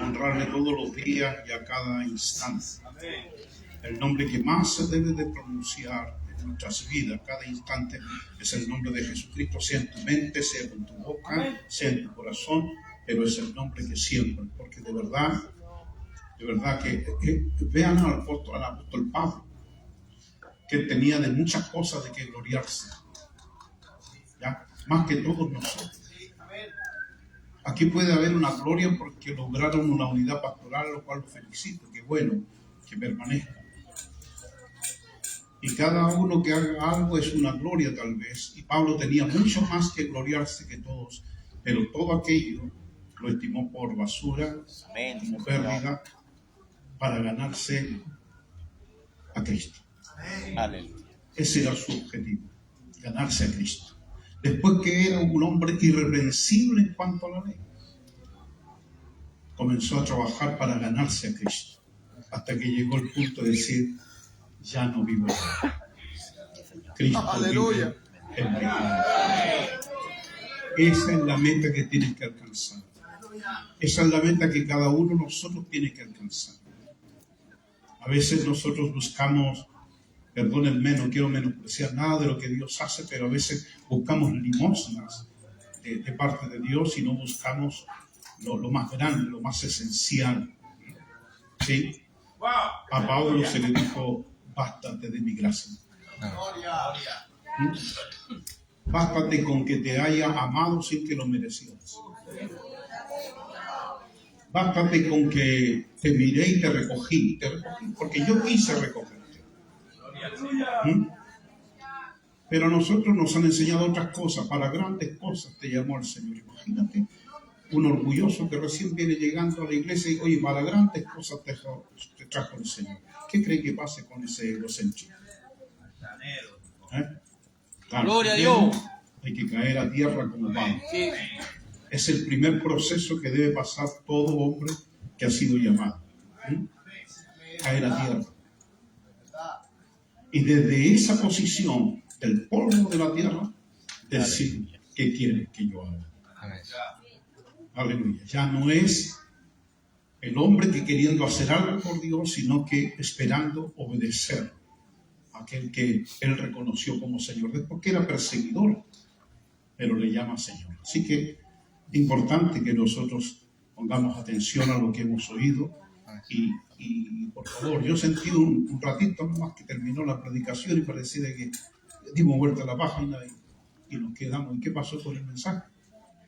honrarle todos los días y a cada instante. El nombre que más se debe de pronunciar en nuestras vidas, cada instante, es el nombre de Jesucristo, sea en tu mente, sea en tu boca, sea en tu corazón, pero es el nombre que siempre, porque de verdad que vean al apóstol Pablo, que tenía de muchas cosas de que gloriarse, ¿ya? Más que todos nosotros. Aquí puede haber una gloria porque lograron una unidad pastoral, lo cual lo felicito, que bueno, que permanezca. Y cada uno que haga algo es una gloria tal vez, y Pablo tenía mucho más que gloriarse que todos, pero todo aquello lo estimó por basura, como pérdida, para ganarse a Cristo. Ese era su objetivo, ganarse a Cristo. Después que era un hombre irreprensible en cuanto a la ley, comenzó a trabajar para ganarse a Cristo, hasta que llegó el punto de decir, ya no vivo yo. Cristo vive en mí. Esa es la meta que tienes que alcanzar. Esa es la meta que cada uno de nosotros tiene que alcanzar. A veces nosotros buscamos, perdónenme, no quiero menospreciar nada de lo que Dios hace, pero a veces buscamos limosnas de parte de Dios y no buscamos lo más grande, lo más esencial. ¿Sí? A Pablo se le dijo, bástate de mi gracia. Bástate con que te haya amado sin que lo merecieras. Bástate con que te miré y te recogí, porque yo quise recogerte. Pero a nosotros nos han enseñado otras cosas. Para grandes cosas te llamó el Señor. Imagínate un orgulloso que recién viene llegando a la iglesia y oye, para grandes cosas te trajo el Señor. ¿Qué cree que pase con ese egocéntrico? Claro, gloria a Dios. Hay que caer a tierra como Pablo. Sí. Es el primer proceso que debe pasar todo hombre que ha sido llamado. Caer a tierra. Y desde esa posición del polvo de la tierra, decir, ¿qué quieres que yo haga? Aleluya. Ya no es el hombre que queriendo hacer algo por Dios, sino que esperando obedecer a aquel que él reconoció como Señor. Después que era perseguidor, pero le llama Señor. Así que es importante que nosotros pongamos atención a lo que hemos oído y por favor, yo he sentido un ratito más que terminó la predicación y parecía que dimos vuelta a la página y nos quedamos. ¿Y qué pasó con el mensaje?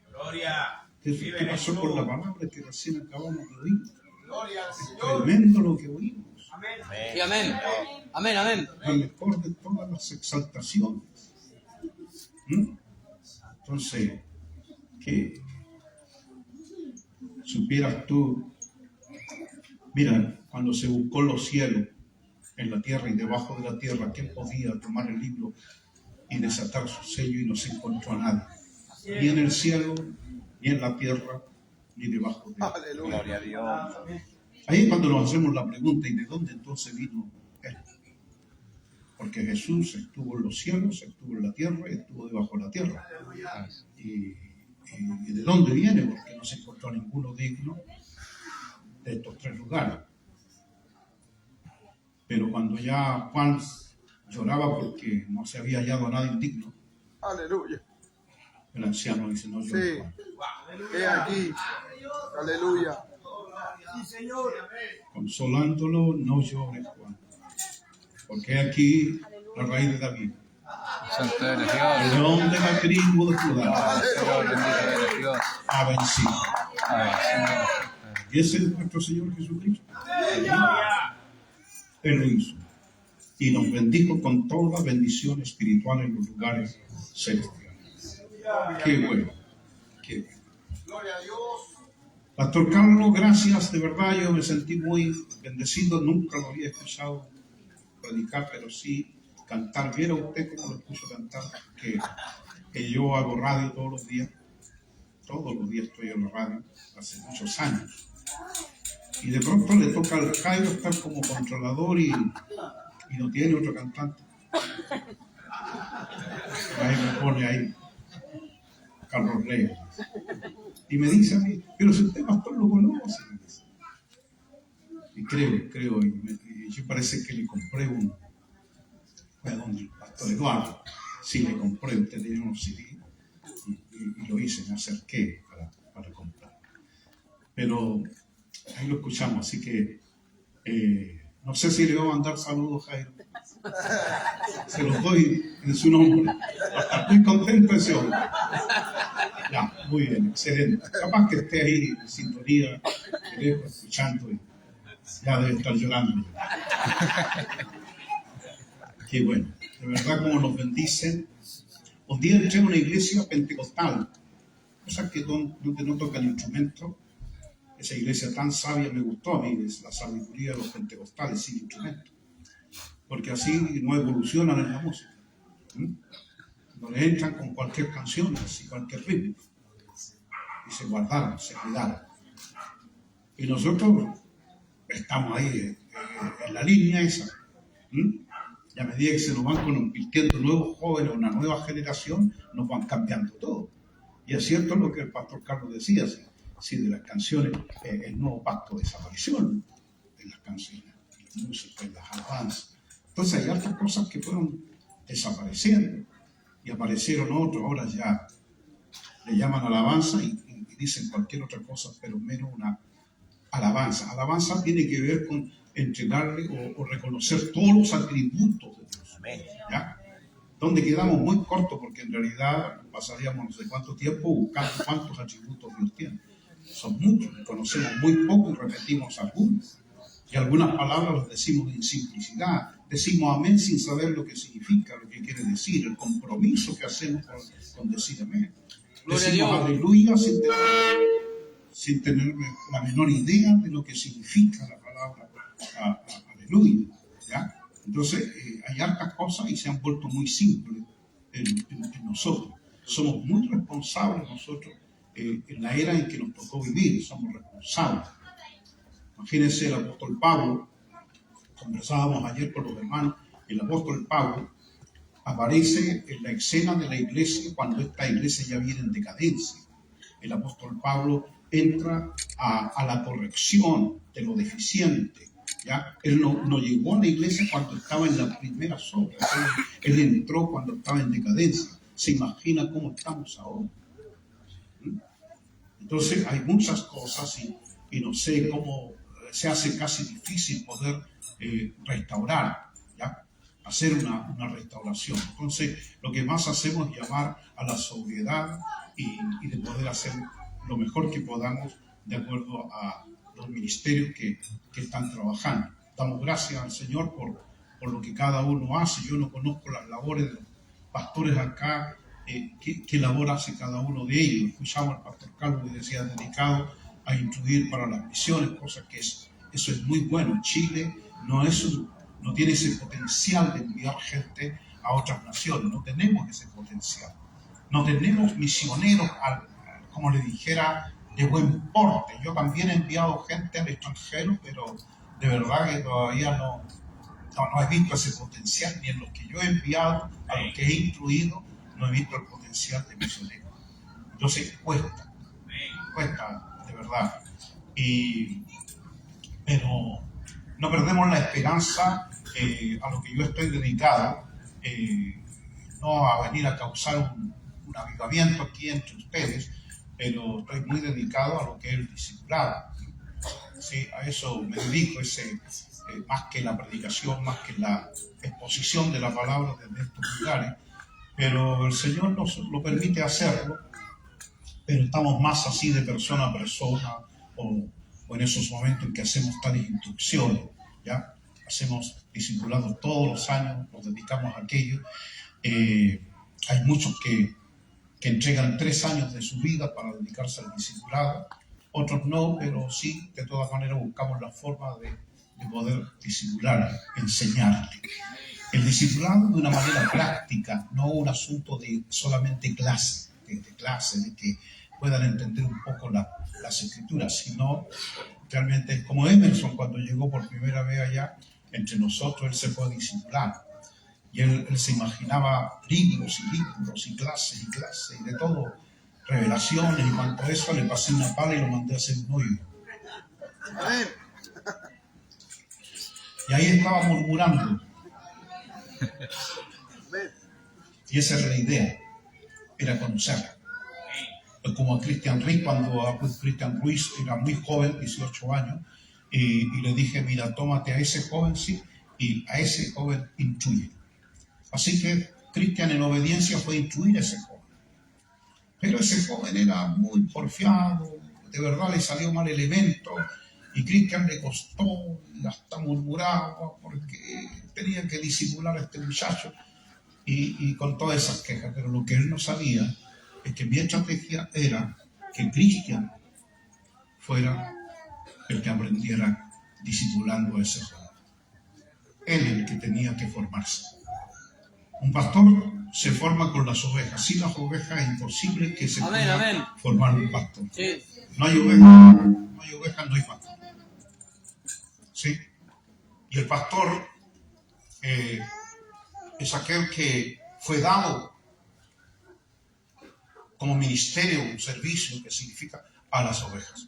Gloria. ¿Qué pasó con la palabra que recién acabamos de oír? Es tremendo lo que oímos. Amén. Sí, amén. Amén, amén. La mejor de todas las exaltaciones. Entonces, que supieras tú, mira, cuando se buscó los cielos en la tierra y debajo de la tierra, ¿quién podía tomar el libro y desatar su sello? Y no se encontró a nadie, ni en el cielo, ni en la tierra, ni debajo de él. Aleluya. Gloria a Dios. Ahí es cuando nos hacemos la pregunta, ¿y de dónde entonces vino él? Porque Jesús estuvo en los cielos, estuvo en la tierra y estuvo debajo de la tierra. ¿Y de dónde viene? Porque no se encontró ninguno digno de estos tres lugares. Pero cuando ya Juan lloraba porque no se había hallado a nadie digno, aleluya, el anciano dice, no llores, Juan. He aquí, aleluya. Sí, Señor. Consolándolo, no llores, Juan. Porque aquí la raíz de David, Santo eres Dios. el león de la tribu de Judá, Señor, bendito eres Dios. ha vencido. Y ese es nuestro Señor Jesucristo. Él lo hizo. Y nos bendijo con toda bendición espiritual en los lugares celestiales. Qué bueno. Qué bueno. Gloria a Dios. Pastor Carlos, gracias, de verdad yo me sentí muy bendecido, nunca lo había escuchado predicar, pero sí cantar. Viera usted cómo lo escucho cantar, que yo hago radio todos los días estoy en la radio, hace muchos años. Y de pronto le toca al Jairo estar como controlador y no tiene otro cantante. Ahí me pone ahí, Carlos Reyes. Y me dice a mí, pero si usted pastor lo conoce, creo, y yo parece que le compré donde el pastor Eduardo, sí le compré, usted tenía unos CD y lo hice, me acerqué para comprar. Pero ahí lo escuchamos, así que no sé si le voy a mandar saludos, Jairo. Se los doy en su nombre. Estoy contento de ese hombre. Ya, muy bien, excelente. Capaz que esté ahí en sintonía, de lejos, escuchando y ya debe estar llorando. Qué bueno, de verdad como nos bendicen. Un día entré en una iglesia pentecostal, cosa que donde no tocan instrumento. Esa iglesia tan sabia me gustó a mí, es la sabiduría de los pentecostales sin instrumento, porque así no evolucionan en la música. No le entran con cualquier canción, así cualquier ritmo, y se guardaron, se cuidaron. Y nosotros estamos ahí en la línea esa. Y a medida que se nos van convirtiendo nuevos jóvenes, una nueva generación, nos van cambiando todo. Y es cierto lo que el pastor Carlos decía, sí, de las canciones, el nuevo pacto de desaparición de las canciones, de la música, de las alabanzas. Entonces hay otras cosas que fueron desapareciendo y aparecieron otros, ahora ya le llaman alabanza y dicen cualquier otra cosa, pero menos una alabanza. Alabanza tiene que ver con entregarle o reconocer todos los atributos de Dios. Amén. ¿Ya? Donde quedamos muy cortos porque en realidad pasaríamos no sé cuánto tiempo buscando cuántos atributos Dios tiene. Son muchos, conocemos muy poco y repetimos algunos. Y algunas palabras las decimos en simplicidad. Decimos amén sin saber lo que significa, lo que quiere decir, el compromiso que hacemos con decir amén. Decimos aleluya sin tener la menor idea de lo que significa la palabra aleluya. ¿Ya? Entonces, hay hartas cosas y se han vuelto muy simples en nosotros. Somos muy responsables nosotros en la era en que nos tocó vivir, somos responsables. Imagínense el apóstol Pablo, conversábamos ayer con los hermanos, el apóstol Pablo aparece en la escena de la iglesia cuando esta iglesia ya viene en decadencia. El apóstol Pablo entra a la corrección de lo deficiente. ¿Ya? Él no llegó a la iglesia cuando estaba en las primeras obras, él entró cuando estaba en decadencia. ¿Se imagina cómo estamos ahora? Entonces hay muchas cosas y no sé cómo se hace casi difícil poder restaurar, ¿ya? Hacer una restauración. Entonces lo que más hacemos es llamar a la sobriedad y de poder hacer lo mejor que podamos de acuerdo a los ministerios que están trabajando. Damos gracias al Señor por lo que cada uno hace. Yo no conozco las labores de los pastores acá, qué labor hace cada uno de ellos. Escuchamos al pastor Carlos que decía dedicado a instruir para las misiones, cosa que eso es muy bueno. Chile no tiene ese potencial de enviar gente a otras naciones, no tenemos ese potencial. No tenemos misioneros, como le dijera, de buen porte. Yo también he enviado gente al extranjero, pero de verdad que todavía no he visto ese potencial, ni en los que yo he enviado, a los que he instruido, no he visto el potencial de misionero. Entonces cuesta de verdad. Pero no perdemos la esperanza a lo que yo estoy dedicado, no a venir a causar un avivamiento aquí entre ustedes, pero estoy muy dedicado a lo que es el discipulado. Sí, a eso me dedico, más que la predicación, más que la exposición de la palabra desde estos lugares, pero el Señor nos lo permite hacerlo, pero estamos más así de persona a persona o en esos momentos en que hacemos tales instrucciones, ¿ya? Hacemos discipulados todos los años, nos dedicamos a aquello. Hay muchos que entregan 3 años de su vida para dedicarse al discipulado, otros no, pero sí, de todas maneras buscamos la forma de poder discipular, enseñarle. El discipulado de una manera práctica, no un asunto de solamente clase, de que puedan entender un poco las escrituras, sino realmente es como Emerson cuando llegó por primera vez allá entre nosotros, él se fue a discipular. Y él se imaginaba libros y clases y de todo, revelaciones, y cuanto a eso le pasé una pala y lo mandé a hacer un hoyo. Y ahí estaba murmurando. Y esa era la idea, era conocerla. Como a Cristian Ruiz, cuando Cristian Ruiz era muy joven, 18 años, y le dije, mira, tómate a ese joven, sí, y a ese joven instruye. Así que Cristian en obediencia fue instruir a ese joven. Pero ese joven era muy porfiado, de verdad le salió mal el evento, y Cristian le costó, y hasta murmuraba, porque tenía que disimular a este muchacho, y con todas esas quejas. Pero lo que él no sabía es que mi estrategia era que Cristian fuera el que aprendiera discipulando a ese joven. Él es el que tenía que formarse. Un pastor se forma con las ovejas. Sin las ovejas es imposible que se pueda formar un pastor. Sí. No hay ovejas, no hay pastor. ¿Sí? Y el pastor es aquel que fue dado como ministerio, un servicio que significa a las ovejas.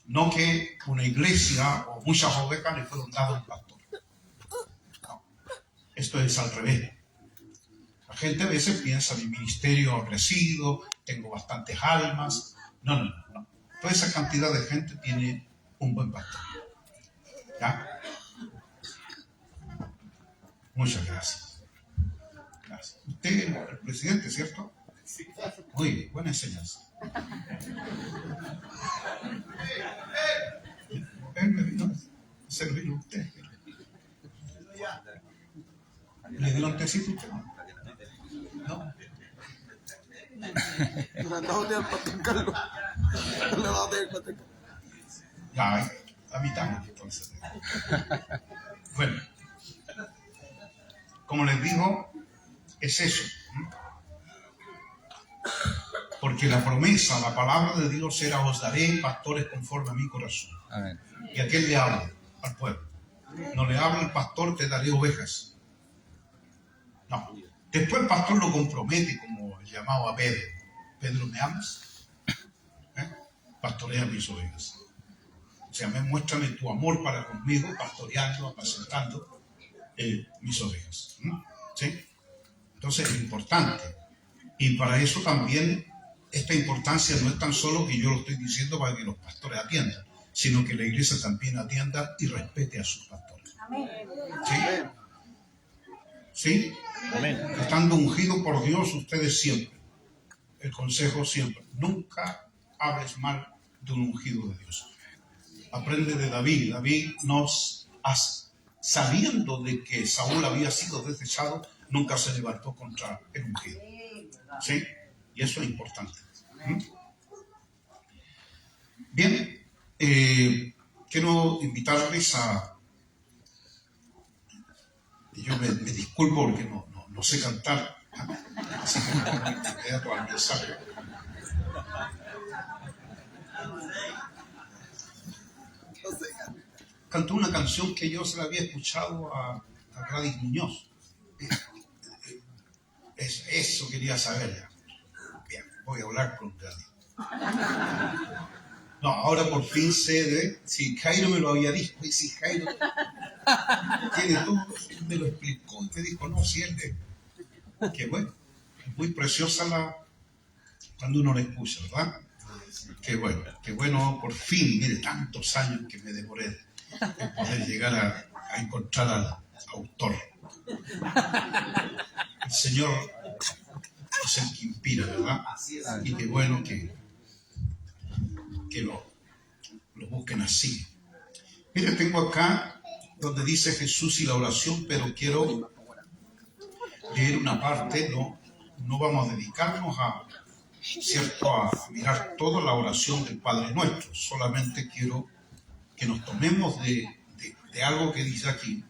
No que una iglesia o muchas ovejas le fueron dadas a un pastor. No. Esto es al revés. La gente a veces piensa, mi ministerio ha crecido, tengo bastantes almas. No. Toda esa cantidad de gente tiene un buen pastor. ¿Ya? Muchas gracias. Gracias. Usted es el presidente, ¿cierto? Muy bien, buena enseñanza. Él me vino a servir a usted. ¿Le dio un tecito a usted? No. Ya, a mitad entonces. Bueno, como les digo, es eso. Porque la promesa, la palabra de Dios era: os daré pastores conforme a mi corazón. Amén. ¿Y a quién le habla? Al pueblo. No le habla al pastor, te daré ovejas. No. Después el pastor lo compromete, como el llamado a Pedro. Pedro, ¿me amas? Pastorea mis ovejas. O sea, muéstrame tu amor para conmigo, pastoreando, apacentando mis ovejas. ¿Sí? Entonces es importante. Y para eso también, esta importancia no es tan solo que yo lo estoy diciendo para que los pastores atiendan, sino que la iglesia también atienda y respete a sus pastores. ¿Sí? ¿Sí? Amén. Estando ungidos por Dios, ustedes siempre, el consejo siempre, nunca hables mal de un ungido de Dios. Aprende de David. David sabiendo de que Saúl había sido desechado, nunca se levantó contra el ungido. ¿Sí? Y eso es importante. Bien, quiero invitarles a... Yo me disculpo porque no sé cantar, así que me voy inmediato al mensaje. Cantó una canción que yo se la había escuchado a Gladys Muñoz. Eso quería saber. Bien, voy a hablar con Gladys. No, ahora por fin sé de... Si Jairo me lo había dicho, y si Jairo tiene todo, me lo explicó y me dijo, no, si él de... Qué bueno, muy preciosa cuando uno la escucha, ¿verdad? Qué bueno, por fin, mire, tantos años que me demoré en poder llegar a encontrar al autor. El Señor es el que inspira, ¿verdad? Y qué bueno que lo busquen así. Mire, tengo acá donde dice Jesús y la oración, pero quiero leer una parte, no vamos a dedicarnos a mirar toda la oración del Padre Nuestro, solamente quiero que nos tomemos de algo que dice aquí,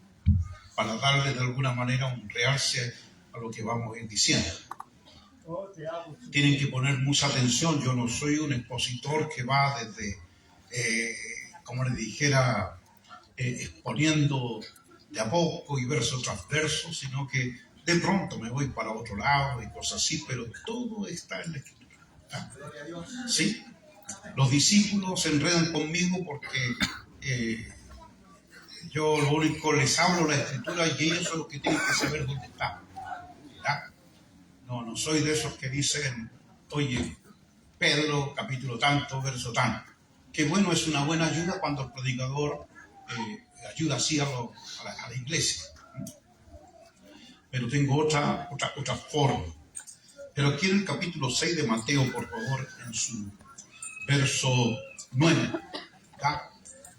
para darle de alguna manera un realce a lo que vamos a ir diciendo. Tienen que poner mucha atención. Yo no soy un expositor que va desde, como les dijera, exponiendo de a poco y verso tras verso, sino que de pronto me voy para otro lado y cosas así, pero todo está en la Escritura. ¿Sí? Los discípulos se enredan conmigo porque Yo lo único les hablo la escritura y ellos son los que tienen que saber dónde está. ¿Ya? No soy de esos que dicen, oye, Pedro, capítulo tanto, verso tanto. Que bueno, es una buena ayuda cuando el predicador ayuda así a la iglesia. Pero tengo otra forma. Pero aquí en el capítulo 6 de Mateo, por favor, en su verso 9, ¿ya?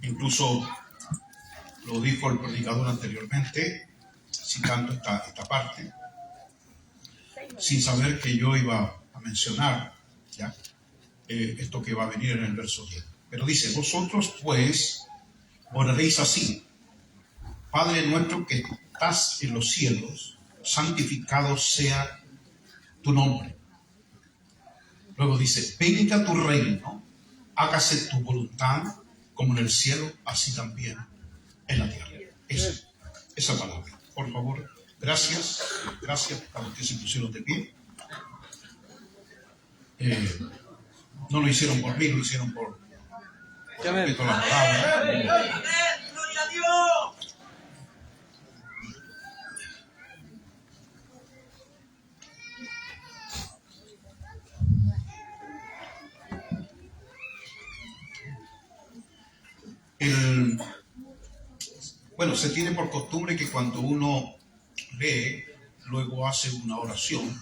Incluso lo dijo el predicador anteriormente, citando esta parte, sin saber que yo iba a mencionar, ¿ya? Esto que va a venir en el verso 10. Pero dice, vosotros pues oraréis así: Padre nuestro que estás en los cielos, santificado sea tu nombre. Luego dice, venga tu reino, hágase tu voluntad, como en el cielo, así también en la tierra. Esa palabra, por favor. Gracias a los que se pusieron de pie. No lo hicieron por mí, lo hicieron por respeto a la palabra. ¡Gloria a Dios! Bueno, se tiene por costumbre que cuando uno lee, luego hace una oración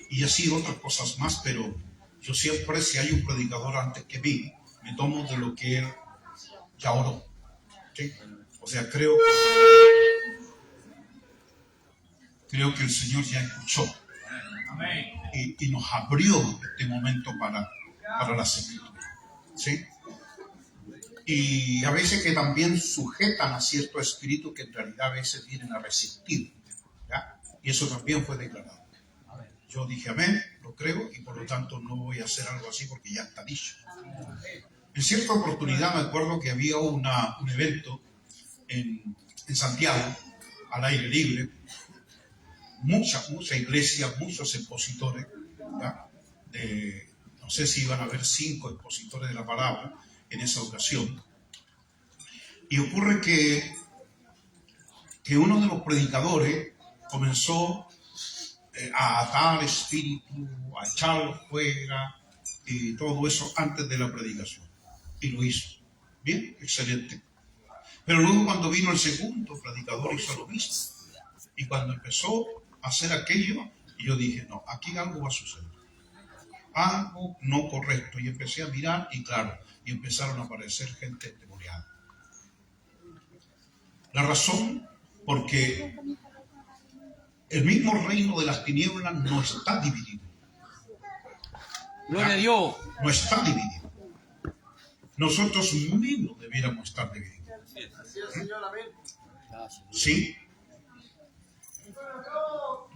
y así otras cosas más, pero yo siempre, si hay un predicador antes que mí, me tomo de lo que él ya oró. ¿Sí? O sea, creo que el Señor ya escuchó y nos abrió este momento para las escrituras. ¿Sí? Y a veces que también sujetan a cierto espíritu que en realidad a veces vienen a resistir. ¿Ya? Y eso también fue declarado. Yo dije amén, lo creo, y por lo tanto no voy a hacer algo así porque ya está dicho. En cierta oportunidad me acuerdo que había un evento en Santiago, al aire libre, mucha iglesia, muchos expositores, ¿ya? No sé si iban a haber 5 expositores de la palabra en esa ocasión. Y ocurre que uno de los predicadores comenzó a atar espíritu, a echarlo fuera y todo eso antes de la predicación. Y lo hizo. Bien, excelente. Pero luego cuando vino el segundo predicador hizo lo mismo. Y cuando empezó a hacer aquello, yo dije, no, aquí algo va a suceder. Algo no correcto. Y empecé a mirar y claro, y empezaron a aparecer gente endemoniada. La razón, porque el mismo reino de las tinieblas no está dividido. Gloria a Dios. No está dividido. Nosotros mismos debiéramos estar divididos. ¿Sí?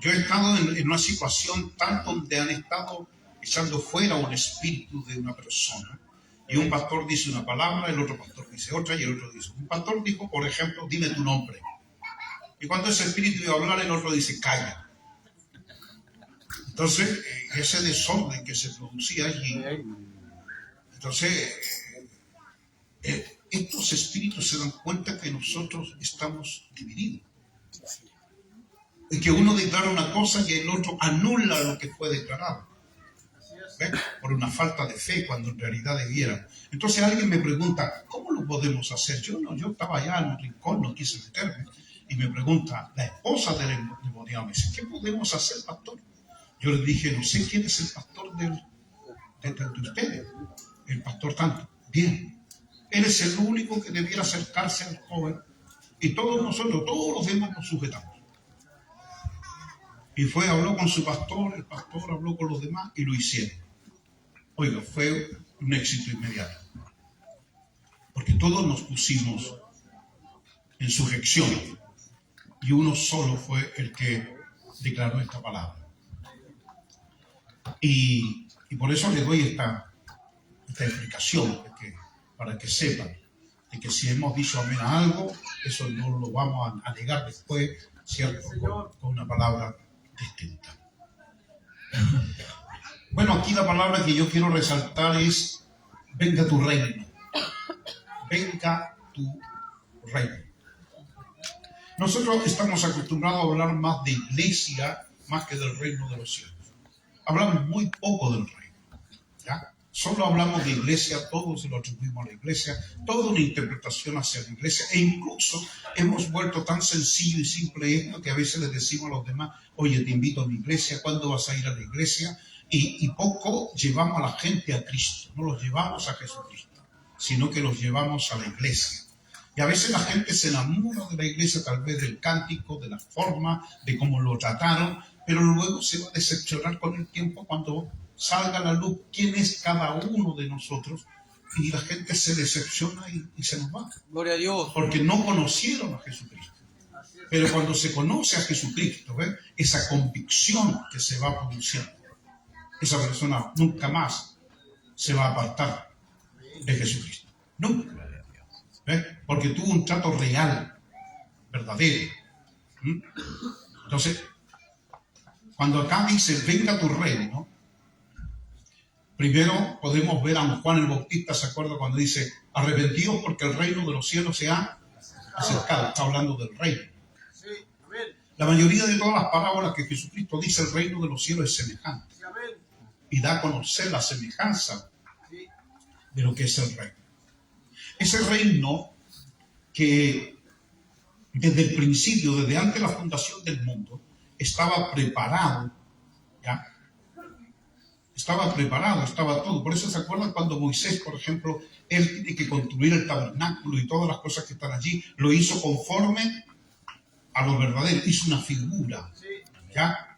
Yo he estado en una situación tal donde han estado echando fuera un espíritu de una persona. Y un pastor dice una palabra, el otro pastor dice otra y el otro dice. Un pastor dijo, por ejemplo, dime tu nombre. Y cuando ese espíritu iba a hablar, el otro dice, calla. Entonces, ese desorden que se producía allí, entonces, estos espíritus se dan cuenta que nosotros estamos divididos. Y que uno declara una cosa y el otro anula lo que fue declarado. ¿Ves? Por una falta de fe, cuando en realidad debiera. Entonces alguien me pregunta, ¿cómo lo podemos hacer? Yo estaba allá en un rincón, no quise meterme. Y me pregunta, la esposa del endemoniado me dice, ¿qué podemos hacer, pastor? Yo le dije, no sé quién es el pastor de ustedes. El pastor tanto. Bien. Él es el único que debiera acercarse al joven. Y todos nosotros, todos los demás nos sujetamos. Y habló con su pastor, el pastor habló con los demás y lo hicieron. Oiga, fue un éxito inmediato. Porque todos nos pusimos en sujeción. Y uno solo fue el que declaró esta palabra. Y por eso le doy esta explicación, para que sepan de que si hemos dicho amén a algo, eso no lo vamos a negar después, ¿cierto? Con una palabra distinta. Bueno, aquí la palabra que yo quiero resaltar es venga tu reino. Venga tu reino. Nosotros estamos acostumbrados a hablar más de iglesia más que del reino de los cielos. Hablamos muy poco del reino, ¿ya? Solo hablamos de iglesia, todo se lo atribuimos a la iglesia, toda una interpretación hacia la iglesia, e incluso hemos vuelto tan sencillo y simple esto que a veces les decimos a los demás, oye, te invito a mi iglesia, ¿cuándo vas a ir a la iglesia? Y poco llevamos a la gente a Cristo, no los llevamos a Jesucristo, sino que los llevamos a la iglesia. Y a veces la gente se enamora de la iglesia, tal vez del cántico, de la forma, de cómo lo trataron, pero luego se va a decepcionar con el tiempo cuando salga a la luz quién es cada uno de nosotros, y la gente se decepciona y se nos va. Gloria a Dios. Porque no conocieron a Jesucristo. Pero cuando se conoce a Jesucristo, ¿ves? Esa convicción que se va produciendo, esa persona nunca más se va a apartar de Jesucristo. Nunca. ¿Ves? Porque tuvo un trato real, verdadero. Entonces, cuando acá dice, venga tu reino, primero podemos ver a Juan el Bautista, ¿se acuerda cuando dice, arrepentíos porque el reino de los cielos se ha acercado? Está hablando del reino. La mayoría de todas las parábolas que Jesucristo dice, el reino de los cielos es semejante. Y da a conocer la semejanza de lo que es el reino. Ese reino que desde el principio, desde antes de la fundación del mundo, estaba preparado, ¿ya? Estaba preparado, estaba todo. Por eso se acuerdan cuando Moisés, por ejemplo, él tiene que construir el tabernáculo y todas las cosas que están allí, lo hizo conforme a lo verdadero, hizo una figura, ¿ya?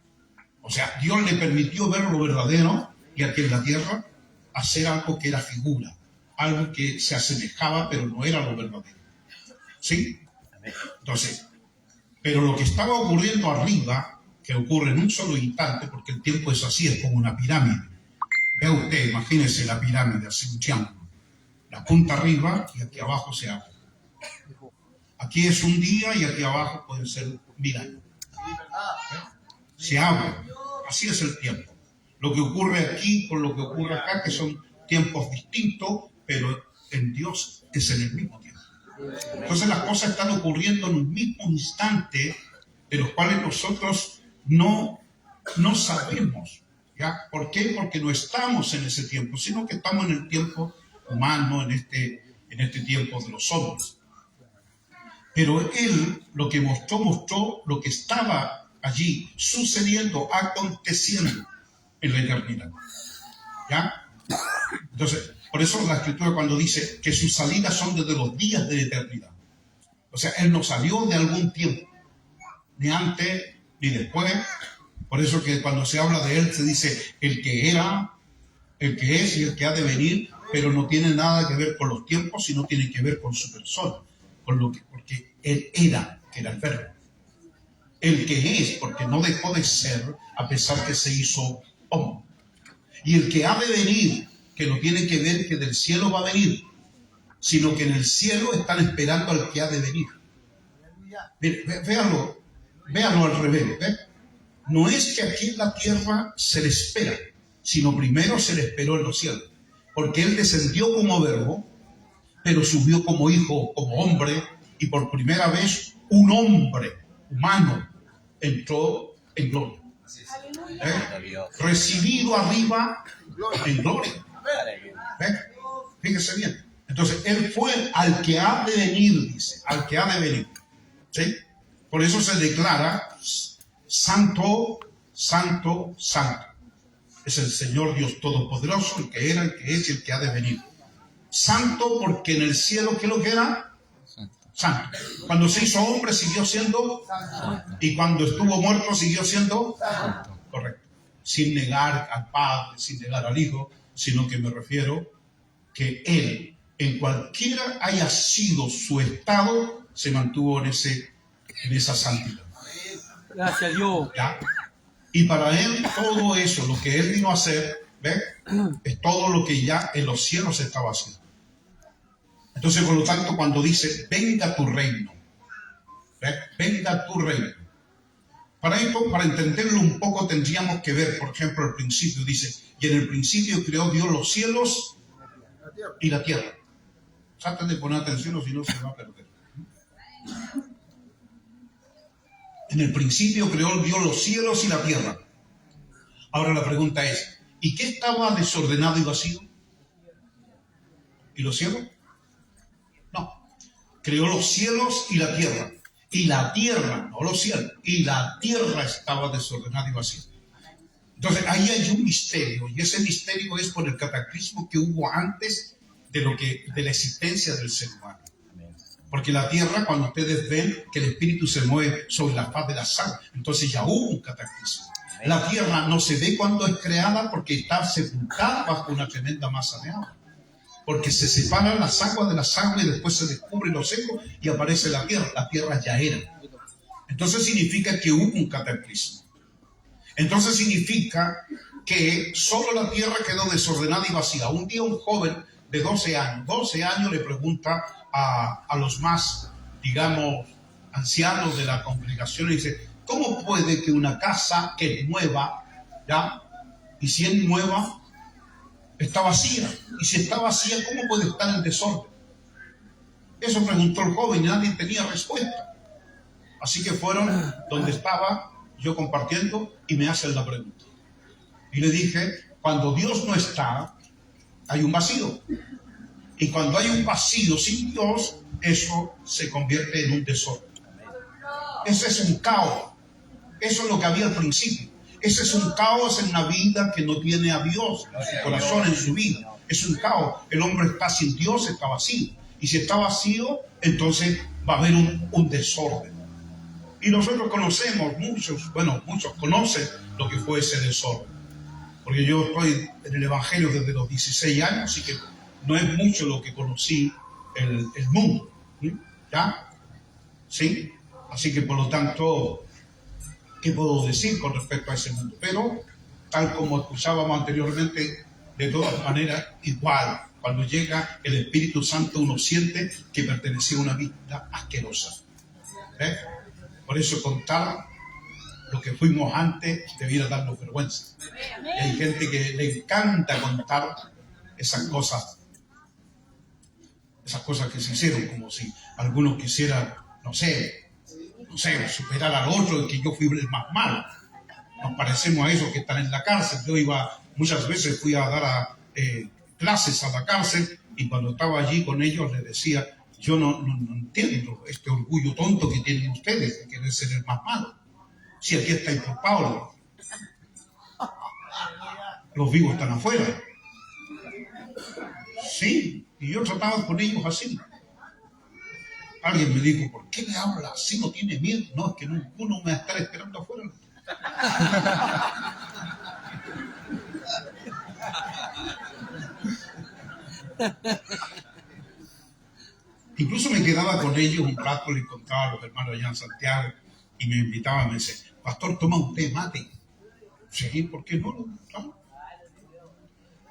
O sea, Dios le permitió ver lo verdadero y aquí en la tierra hacer algo que era figura, algo que se asemejaba pero no era lo verdadero. ¿Sí? Entonces, pero lo que estaba ocurriendo arriba, que ocurre en un solo instante, porque el tiempo es así, es como una pirámide. Vea usted, imagínese la pirámide, así un triángulo. La punta arriba y aquí abajo se abre. Aquí es un día y aquí abajo pueden ser 1000 años. Se abre. Así es el tiempo. Lo que ocurre aquí con lo que ocurre acá, que son tiempos distintos, pero en Dios es en el mismo tiempo. Entonces las cosas están ocurriendo en un mismo instante, de los cuales nosotros no sabemos. ¿Ya? ¿Por qué? Porque no estamos en ese tiempo, sino que estamos en el tiempo humano, en este tiempo de los hombres. Pero él lo que mostró lo que estaba allí sucediendo, aconteciendo en la eternidad. ¿Ya? Entonces, por eso la Escritura cuando dice que sus salidas son desde los días de la eternidad. O sea, él no salió de algún tiempo, ni antes ni después. Por eso que cuando se habla de él se dice el que era, el que es y el que ha de venir, pero no tiene nada que ver con los tiempos, sino tiene que ver con su persona, porque él era, que era el verbo. El que es, porque no dejó de ser a pesar que se hizo hombre. Y el que ha de venir, que no tiene que ver que del cielo va a venir, sino que en el cielo están esperando al que ha de venir. Véanlo al revés. ¿Ve? No es que aquí en la tierra se le espera, sino primero se le esperó en los cielos. Porque él descendió como verbo, pero subió como hijo, como hombre, y por primera vez un hombre humano entró en gloria. Recibido arriba en gloria. Fíjese bien. Entonces, él fue al que ha de venir, dice, al que ha de venir. ¿Sí? Por eso se declara santo, santo, santo. Es el Señor Dios Todopoderoso, el que era, el que es y el que ha de venir. Santo porque en el cielo, ¿qué es lo que era? Santo. Cuando se hizo hombre siguió siendo santo. Y cuando estuvo muerto siguió siendo santo. Correcto. Sin negar al Padre, sin negar al Hijo, sino que me refiero que Él, en cualquiera haya sido su estado, se mantuvo en esa santidad. Gracias a Dios. ¿Ya? Y para Él todo eso, lo que Él vino a hacer, ¿ves? Es todo lo que ya en los cielos se estaba haciendo. Entonces, por lo tanto, cuando dice, venga tu reino, ¿ves? Venga tu reino. Para esto, para entenderlo un poco, tendríamos que ver, por ejemplo, el principio. Dice, y en el principio creó Dios los cielos y la tierra. Traten de poner atención o si no se va a perder. En el principio creó Dios los cielos y la tierra. Ahora la pregunta es, ¿y qué estaba desordenado y vacío? ¿Y los cielos? No. Creó los cielos y la tierra. Y la tierra, no los cielos, y la tierra estaba desordenada y vacía. Entonces ahí hay un misterio, y ese misterio es por el cataclismo que hubo antes de la existencia del ser humano. Porque la tierra, cuando ustedes ven que el espíritu se mueve sobre la faz de la sal, entonces ya hubo un cataclismo. La tierra no se ve cuando es creada porque está sepultada bajo una tremenda masa de agua. Porque se separan las aguas de las aguas y después se descubre lo seco y aparece la tierra. La tierra ya era. Entonces significa que hubo un cataclismo. Entonces significa que solo la tierra quedó desordenada y vacía. Un día un joven de 12 años le pregunta a los más, digamos, ancianos de la congregación y dice, ¿cómo puede que una casa que es nueva, ya, y si es nueva, está vacía? Y si está vacía, ¿cómo puede estar en desorden? Eso preguntó el joven y nadie tenía respuesta. Así que fueron donde estaba yo compartiendo y me hacen la pregunta. Y le dije, cuando Dios no está, hay un vacío. Y cuando hay un vacío sin Dios, eso se convierte en un desorden. Ese es un caos. Eso es lo que había al principio. Ese es un caos en una vida que no tiene a Dios en su corazón, en su vida. Es un caos. El hombre está sin Dios, está vacío. Y si está vacío, entonces va a haber un desorden. Y nosotros conocemos, muchos conocen lo que fue ese desorden. Porque yo estoy en el Evangelio desde los 16 años, así que no es mucho lo que conocí el mundo. ¿Ya? ¿Sí? Así que por lo tanto, ¿qué puedo decir con respecto a ese mundo? Pero, tal como escuchábamos anteriormente, de todas maneras, igual, cuando llega el Espíritu Santo uno siente que pertenecía a una vida asquerosa. Por eso contar lo que fuimos antes debiera darnos vergüenza. Y hay gente que le encanta contar esas cosas que se hicieron, como si algunos quisieran, no sé, superar al otro y que yo fui el más malo. Nos parecemos a esos que están en la cárcel. Yo muchas veces fui a dar clases a la cárcel y cuando estaba allí con ellos les decía, yo no entiendo este orgullo tonto que tienen ustedes de querer ser el más malo. Si aquí estáis por Pablo, los vivos están afuera. Sí, y yo trataba con ellos así. Alguien me dijo, ¿por qué me habla así? ¿No tiene miedo? No, es que uno me va a estar esperando afuera. Incluso me quedaba con ellos un rato, les contaba a los hermanos allá en Santiago y me invitaban, me decían, pastor, toma un té mate. Sí, ¿por qué no?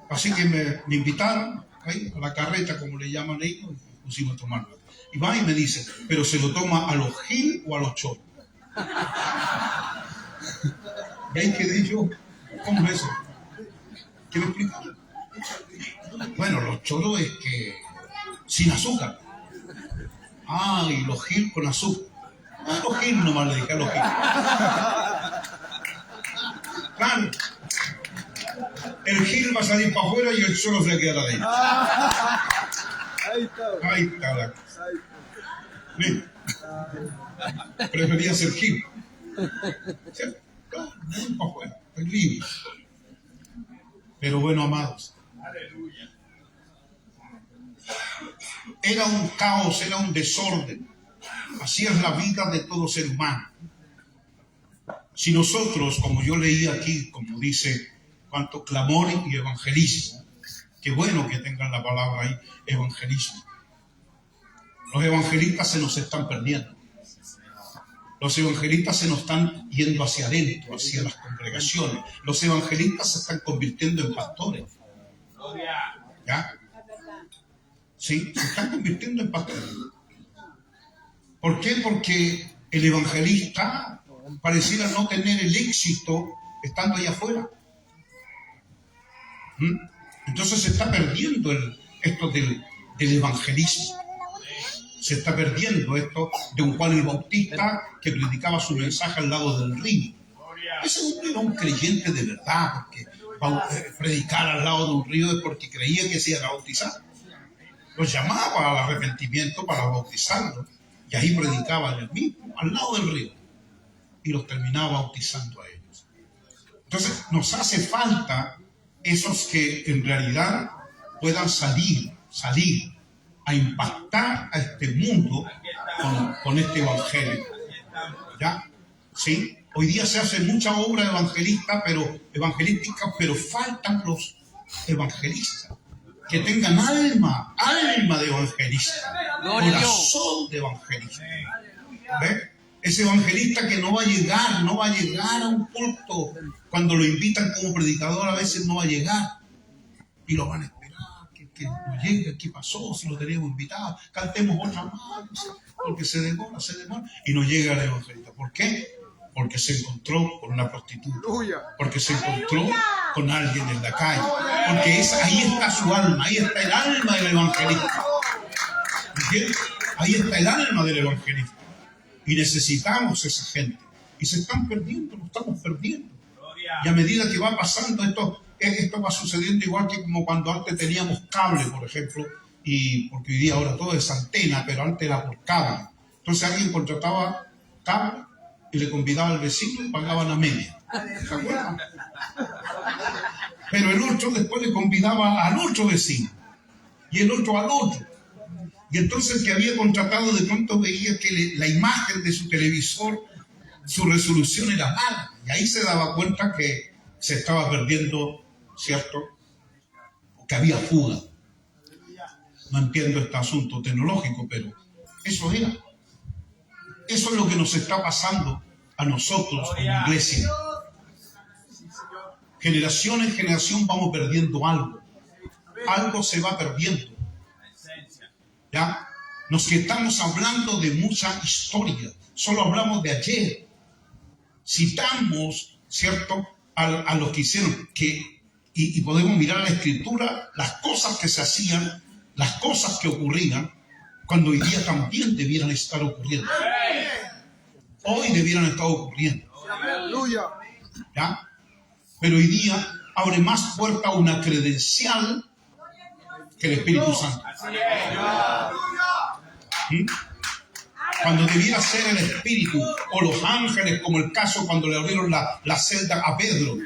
Así que me invitaron ahí, a la carreta, como le llaman ellos, y pusimos a tomar mate. Y va y me dice, ¿pero se lo toma a los gil o a los choros? ¿Veis qué dicho? ¿Cómo es eso? ¿Qué me explica? Bueno, los choros es que sin azúcar. Ah, y los gil con azúcar. Ah, los gil nomás le dije a los gil. Claro. El gil va a salir para afuera y el choro se va a quedar adentro. Ahí está la cosa. ¿Sí? Prefería ser gil. ¿Cierto? No, muy para afuera, es libre. Pero bueno, amados, era un caos, era un desorden. Así es la vida de todo ser humano. Si nosotros, como yo leí aquí, como dice, cuanto clamor y evangelismo, qué bueno que tengan la palabra ahí, evangelismo. Los evangelistas se nos están perdiendo. Los evangelistas se nos están yendo hacia adentro, hacia las congregaciones. Los evangelistas se están convirtiendo en pastores. ¿Ya? Sí, se están convirtiendo en pastores. ¿Por qué? Porque el evangelista pareciera no tener el éxito estando allá afuera. Entonces se está perdiendo esto del evangelismo. Se está perdiendo esto de un Juan el Bautista que predicaba su mensaje al lado del río. Ese hombre era un creyente de verdad, porque predicar al lado de un río es porque creía que se iba a bautizar. Los llamaba al arrepentimiento para bautizarlos, y ahí predicaban el mismo, al lado del río, y los terminaba bautizando a ellos. Entonces nos hace falta esos que en realidad puedan salir a impactar a este mundo con este evangelio. ¿Ya? ¿Sí? Hoy día se hace mucha obra evangelística, pero faltan los evangelistas que tengan alma de evangelista, corazón de evangelista. ¿Ves? Ese evangelista que no va a llegar a un culto cuando lo invitan como predicador, a veces no va a llegar y lo van a esperar, que no llegue, ¿qué pasó? Si lo teníamos invitado, cantemos otra más, porque se demora, y no llega el evangelista. ¿Por qué? Porque se encontró con una prostituta, porque se encontró con alguien en la calle, porque ahí está su alma, ahí está el alma del evangelista. ¿Entiendes? Ahí está el alma del evangelista. Y necesitamos esa gente. Y se están perdiendo, lo estamos perdiendo. Y a medida que va pasando esto va sucediendo igual que como cuando antes teníamos cable, por ejemplo, y porque hoy día ahora todo es antena, pero antes era por cable. Entonces alguien contrataba cable y le convidaba al vecino y pagaban a media. ¿Se acuerdan? Pero el otro después le convidaba al otro vecino y el otro al otro. Y entonces el que había contratado de pronto veía que la imagen de su televisor, su resolución era mala. Y ahí se daba cuenta que se estaba perdiendo, ¿cierto? Que había fuga. No entiendo este asunto tecnológico, pero eso era. Eso es lo que nos está pasando a nosotros como iglesia. Generación en generación vamos perdiendo algo. Algo se va perdiendo. ¿Ya? Nos que estamos hablando de mucha historia. Solo hablamos de ayer. Citamos, ¿cierto?, a los que hicieron, y podemos mirar la escritura, las cosas que se hacían, las cosas que ocurrían, cuando hoy día también debieran estar ocurriendo. Hoy debieran estar ocurriendo. ¿Ya? Pero hoy día abre más puerta a una credencial que el Espíritu Santo. ¿Mm? Cuando debiera ser el Espíritu o los ángeles, como el caso cuando le abrieron la celda a Pedro,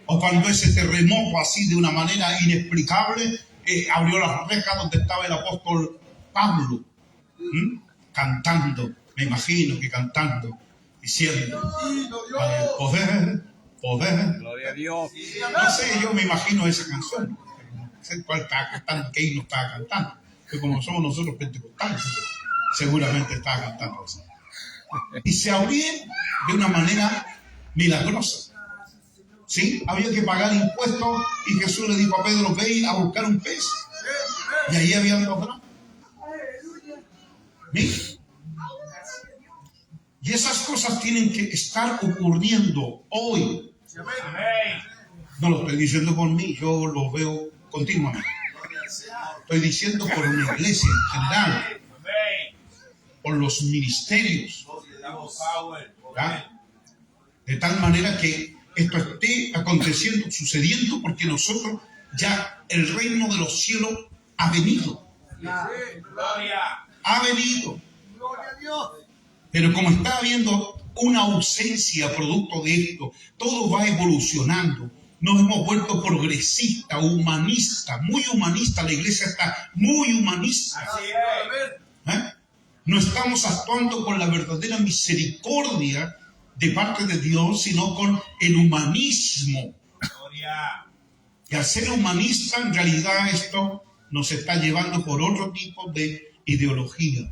o cuando ese terremoto así de una manera inexplicable abrió las rejas donde estaba el apóstol Pablo, cantando, me imagino que cantando, diciendo, poder, Gloria a Dios. no sé, yo me imagino esa canción, no sé cuál estaba cantando, qué himno estaba cantando, que como somos nosotros pentecostales, seguramente estaba cantando así. Y se abrió de una manera milagrosa. ¿Sí? Había que pagar impuestos y Jesús le dijo a Pedro, ve a buscar un pez. Y ahí habían dos granos. Mira. Y esas cosas tienen que estar ocurriendo hoy. No lo estoy diciendo por mí, yo lo veo continuamente. Estoy diciendo por una iglesia en general, por los ministerios, ¿ya? De tal manera que esto esté aconteciendo, sucediendo, porque nosotros ya el reino de los cielos ha venido. Ha venido. Pero como está habiendo una ausencia producto de esto, todo va evolucionando. Nos hemos vuelto progresista, humanista, muy humanista. La iglesia está muy humanista. No estamos actuando con la verdadera misericordia de parte de Dios, sino con el humanismo. Y al ser humanista, en realidad esto nos está llevando por otro tipo de ideología.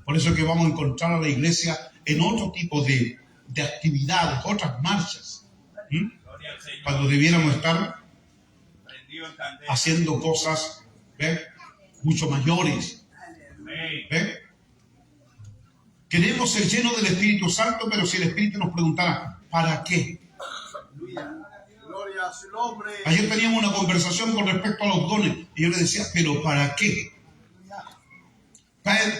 Por eso es que vamos a encontrar a la iglesia en otro tipo de actividades, otras marchas. Cuando debiéramos estar haciendo cosas mucho mayores. Queremos ser llenos del Espíritu Santo, pero si el Espíritu nos preguntara, ¿para qué? Ayer teníamos una conversación con respecto a los dones y yo le decía, ¿pero para qué?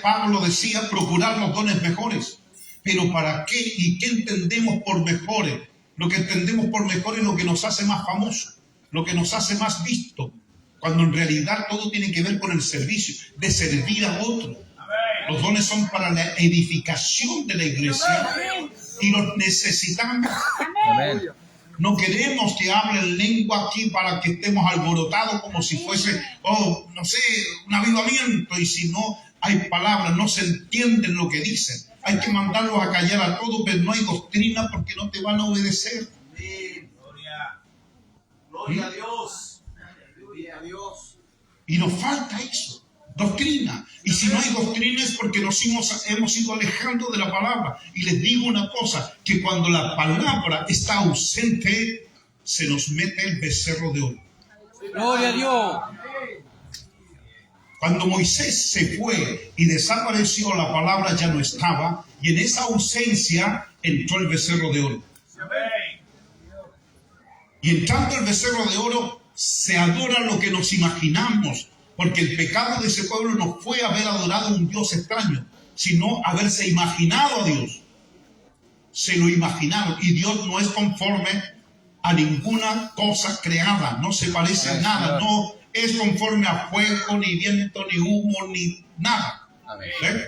Pablo decía procurar los dones mejores. Pero ¿para qué? ¿Y qué entendemos por mejores? Lo que entendemos por mejor es lo que nos hace más famosos, lo que nos hace más visto, cuando en realidad todo tiene que ver con el servicio, de servir a otro. Los dones son para la edificación de la iglesia y los necesitamos. Amén. No queremos que hablen lengua aquí para que estemos alborotados como si fuese, no sé, un avivamiento. Y si no hay palabras, no se entienden lo que dicen. Hay que mandarlos a callar a todos, pero no hay doctrina porque no te van a obedecer. Gloria a Dios. Gloria a Dios. Y nos falta eso, doctrina. Y si no hay doctrina es porque nos hemos ido alejando de la palabra. Y les digo una cosa, que cuando la palabra está ausente, se nos mete el becerro de oro. Gloria a Dios. Cuando Moisés se fue y desapareció, la palabra ya no estaba, y en esa ausencia entró el becerro de oro. Y entrando el becerro de oro, se adora lo que nos imaginamos, porque el pecado de ese pueblo no fue haber adorado a un Dios extraño, sino haberse imaginado a Dios. Se lo imaginaron, y Dios no es conforme a ninguna cosa creada, no se parece a nada, no es conforme a fuego, ni viento, ni humo, ni nada. ¿Eh?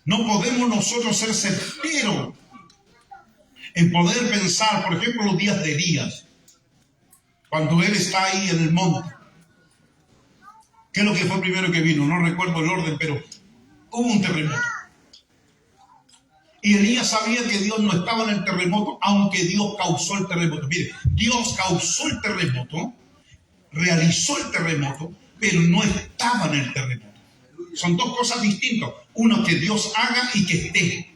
No podemos nosotros ser certeros en poder pensar, por ejemplo, los días de Elías, cuando él está ahí en el monte. ¿Qué es lo que fue primero que vino? No recuerdo el orden, pero hubo un terremoto. Y Elías sabía que Dios no estaba en el terremoto, aunque Dios causó el terremoto. Mire, Dios causó el terremoto, realizó el terremoto, pero no estaba en el terremoto. Son dos cosas distintas. Uno, que Dios haga y que esté.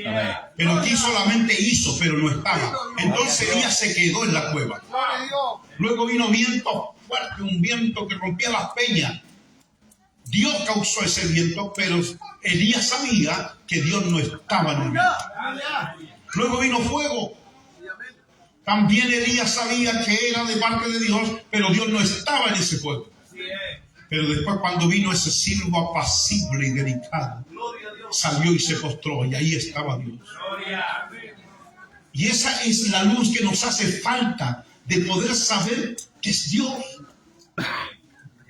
Amén. Pero aquí solamente hizo, pero no estaba. Entonces Elías se quedó en la cueva. Luego vino viento fuerte, un viento que rompía las peñas. Dios causó ese viento, pero Elías sabía que Dios no estaba en el viento. Luego vino fuego. También Elías sabía que era de parte de Dios, pero Dios no estaba en ese fuego. Pero después, cuando vino ese silbo apacible y delicado, salió y se postró, y ahí estaba Dios. Y esa es la luz que nos hace falta, de poder saber que es Dios.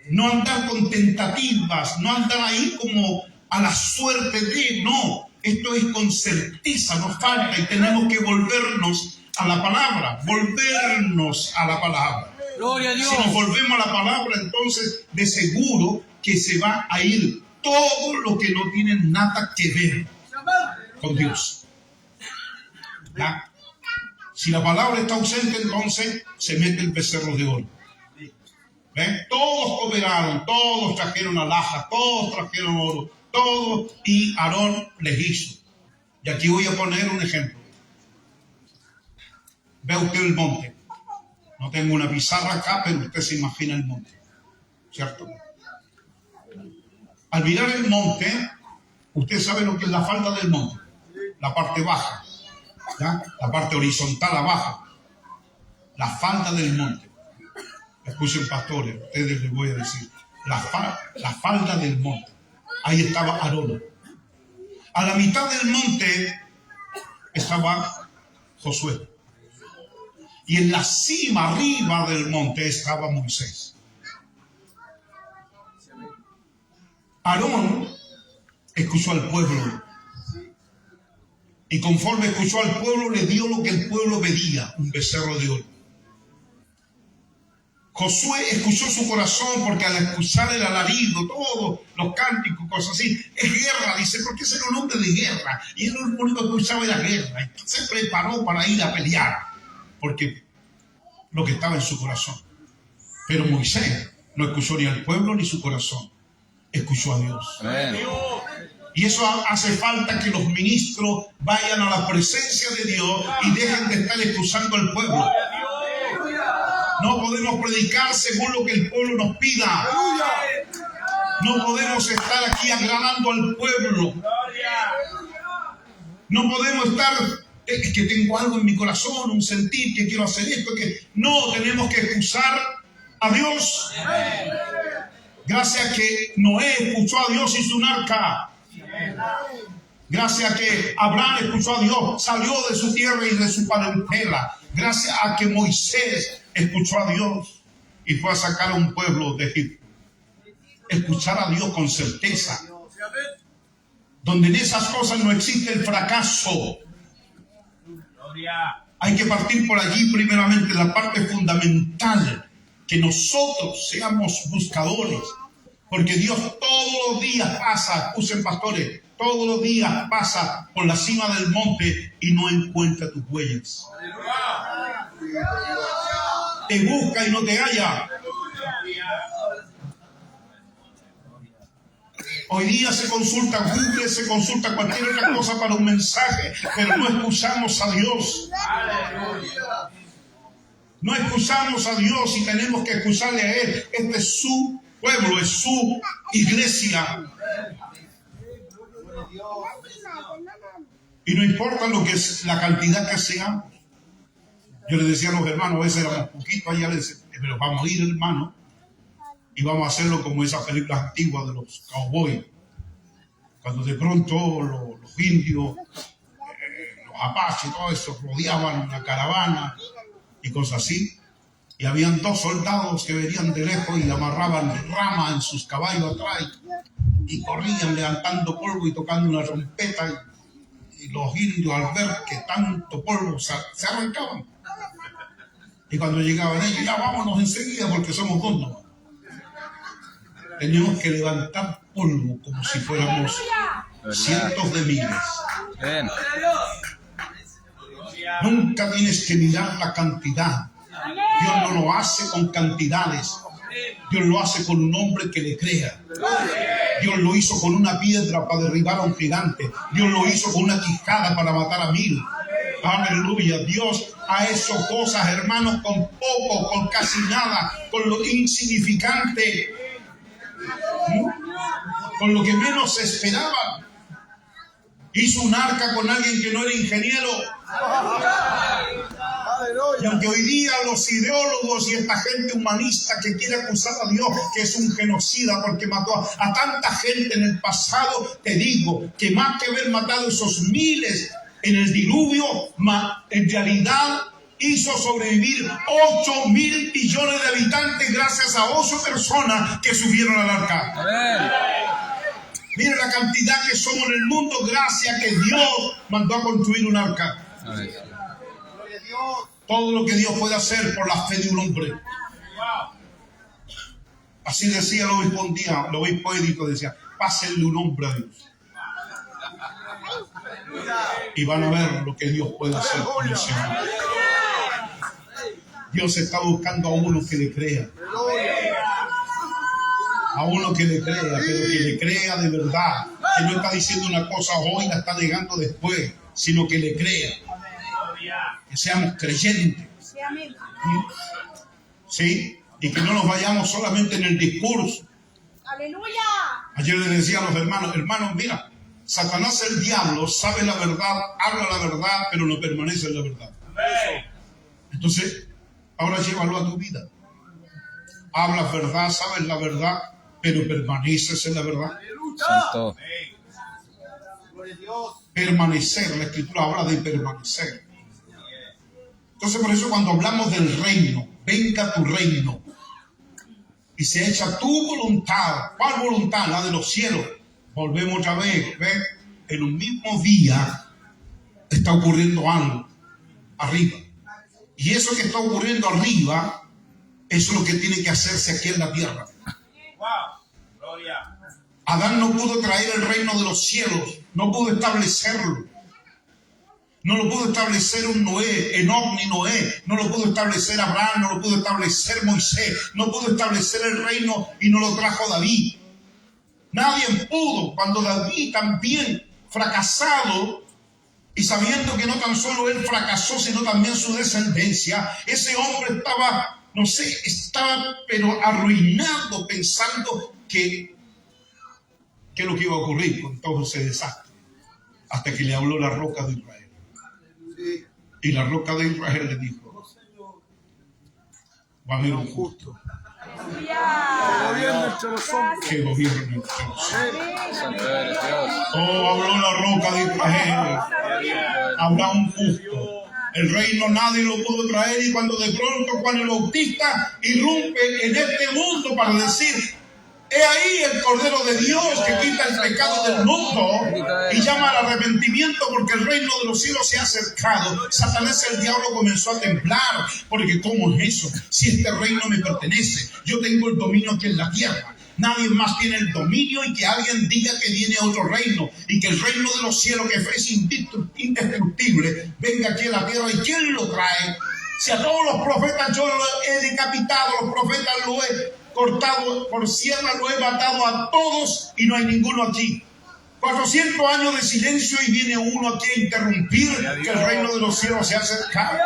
No andar con tentativas, no andar ahí como a la suerte de, no. Esto es con certeza, nos falta, y tenemos que volvernos a la palabra, volvernos a la palabra. Gloria a Dios. Si nos volvemos a la palabra, entonces de seguro que se va a ir todo lo que no tiene nada que ver con Dios. ¿Ya? Si la palabra está ausente, entonces se mete el becerro de oro. ¿Ven? Todos cooperaron, todos trajeron alhajas, todos trajeron oro, todos, y Aarón les hizo. Y aquí voy a poner un ejemplo. Ve usted el monte. No tengo una pizarra acá, pero usted se imagina el monte, ¿cierto? Al mirar el monte, usted sabe lo que es la falda del monte, la parte baja, ¿ya? La parte horizontal abajo, la falda del monte. Escuchen, pastores, ustedes les voy a decir, la falda del monte. Ahí estaba Aarón. A la mitad del monte estaba Josué. Y en la cima, arriba del monte, estaba Moisés. Aarón escuchó al pueblo. Y conforme escuchó al pueblo, le dio lo que el pueblo pedía, un becerro de oro. Josué escuchó su corazón, porque al escuchar el alarido, todos los cánticos, cosas así, es guerra, dice, porque ese era un hombre de guerra. Y él lo único que escuchaba era guerra. Entonces se preparó para ir a pelear, porque lo que estaba en su corazón. Pero Moisés no escuchó ni al pueblo ni su corazón, escuchó a Dios. Amén. Y eso hace falta, que los ministros vayan a la presencia de Dios y dejen de estar excusando al pueblo. No podemos predicar según lo que el pueblo nos pida. No podemos estar aquí agradando al pueblo. No podemos estar, es que tengo algo en mi corazón, un sentir que quiero hacer esto, que no, tenemos que excusar a Dios. Gracias que Noé escuchó a Dios y hizo un arca. Gracias a que Abraham escuchó a Dios, salió de su tierra y de su parentela. Gracias a que Moisés escuchó a Dios y fue a sacar a un pueblo de Egipto. Escuchar a Dios con certeza. Donde en esas cosas no existe el fracaso. Hay que partir por allí primeramente, la parte fundamental. Que nosotros seamos buscadores. Porque Dios todos los días pasa, escuchen pastores, todos los días pasa por la cima del monte y no encuentra tus huellas. Te busca y no te halla. Hoy día se consulta Google, se consulta cualquier otra cosa para un mensaje, pero no escuchamos a Dios. No escuchamos a Dios y tenemos que escucharle a Él. Este es su pueblo, es su iglesia. Y no importa lo que es la cantidad que seamos. Yo le decía a los hermanos, a veces éramos poquitos, allá les decía, pero vamos a ir, hermano, y vamos a hacerlo como esas películas antiguas de los cowboys. Cuando de pronto los indios, los apaches, todo eso, rodeaban una caravana y cosas así. Y habían 2 soldados que venían de lejos y amarraban ramas en sus caballos atrás y corrían levantando polvo y tocando una trompeta. Y los indios, al ver que tanto polvo, se arrancaban. Y cuando llegaban ellos, ya vámonos enseguida porque somos 2 nomás. Teníamos que levantar polvo como si fuéramos cientos de miles. Bien. Nunca tienes que mirar la cantidad. Dios no lo hace con cantidades. Dios lo hace con un hombre que le crea. Dios lo hizo con una piedra para derribar a un gigante. Dios lo hizo con una quijada para matar a 1000. Aleluya. Dios ha hecho cosas, hermanos, con poco, con casi nada, con lo insignificante, con lo que menos se esperaba. Hizo un arca con alguien que no era ingeniero. Y aunque hoy día los ideólogos y esta gente humanista que quiere acusar a Dios que es un genocida porque mató a tanta gente en el pasado, te digo que más que haber matado esos miles en el diluvio, en realidad hizo sobrevivir 8.000 millones de habitantes gracias a 8 personas que subieron al arca. Mira la cantidad que somos en el mundo gracias a que Dios mandó a construir un arca. Todo lo que Dios puede hacer por la fe de un hombre. Así decía el obispo un día, el obispo Edito decía, pásenle un hombre a Dios. Y van a ver lo que Dios puede hacer con el Señor. Dios está buscando a uno que le crea. A uno que le crea, pero que le crea de verdad. Que no está diciendo una cosa hoy y la está negando después, sino que le crea. Que seamos creyentes. ¿Sí? Y que no nos vayamos solamente en el discurso. ¡Aleluya! Ayer le decía a los hermanos, mira, Satanás el diablo sabe la verdad, habla la verdad, pero no permanece en la verdad. Entonces, ahora llévalo a tu vida. Hablas verdad, sabes la verdad, pero permaneces en la verdad. Santo. Permanecer, la Escritura habla de permanecer. Entonces, por eso cuando hablamos del reino, venga tu reino, y se echa tu voluntad. ¿Cuál voluntad? La de los cielos. Volvemos otra vez, ¿ves? En un mismo día está ocurriendo algo arriba. Y eso que está ocurriendo arriba, eso es lo que tiene que hacerse aquí en la tierra. Adán no pudo traer el reino de los cielos, no pudo establecerlo. No lo pudo establecer un Noé, Enoc ni Noé, no lo pudo establecer Abraham, no lo pudo establecer Moisés, no pudo establecer el reino y no lo trajo David. Nadie pudo, cuando David también fracasado y sabiendo que no tan solo él fracasó, sino también su descendencia, ese hombre estaba, estaba pero arruinado pensando que lo que iba a ocurrir con todo ese desastre, hasta que le habló la roca de Israel. Y la roca de Israel le dijo, va a haber un justo. Gobierno entre los hombres. Que gobierna entre nosotros. Santo eres Dios. Oh, habló la roca de Israel. Abraham justo. El reino nadie lo pudo traer, y cuando de pronto Juan el Bautista irrumpe en este mundo para decir: he ahí el Cordero de Dios que quita el pecado del mundo, y llama al arrepentimiento porque el reino de los cielos se ha acercado. Satanás, el diablo, comenzó a temblar, porque ¿cómo es eso? Si este reino me pertenece, yo tengo el dominio aquí en la tierra. Nadie más tiene el dominio, y que alguien diga que viene otro reino, y que el reino de los cielos, que es indestructible, venga aquí a la tierra. ¿Y quién lo trae? Si a todos los profetas yo los he decapitado, los profetas los he cortado por sierra, los he matado a todos, y no hay ninguno aquí. 400 años de silencio, y viene uno aquí a interrumpir que el reino de los cielos se ha acercado.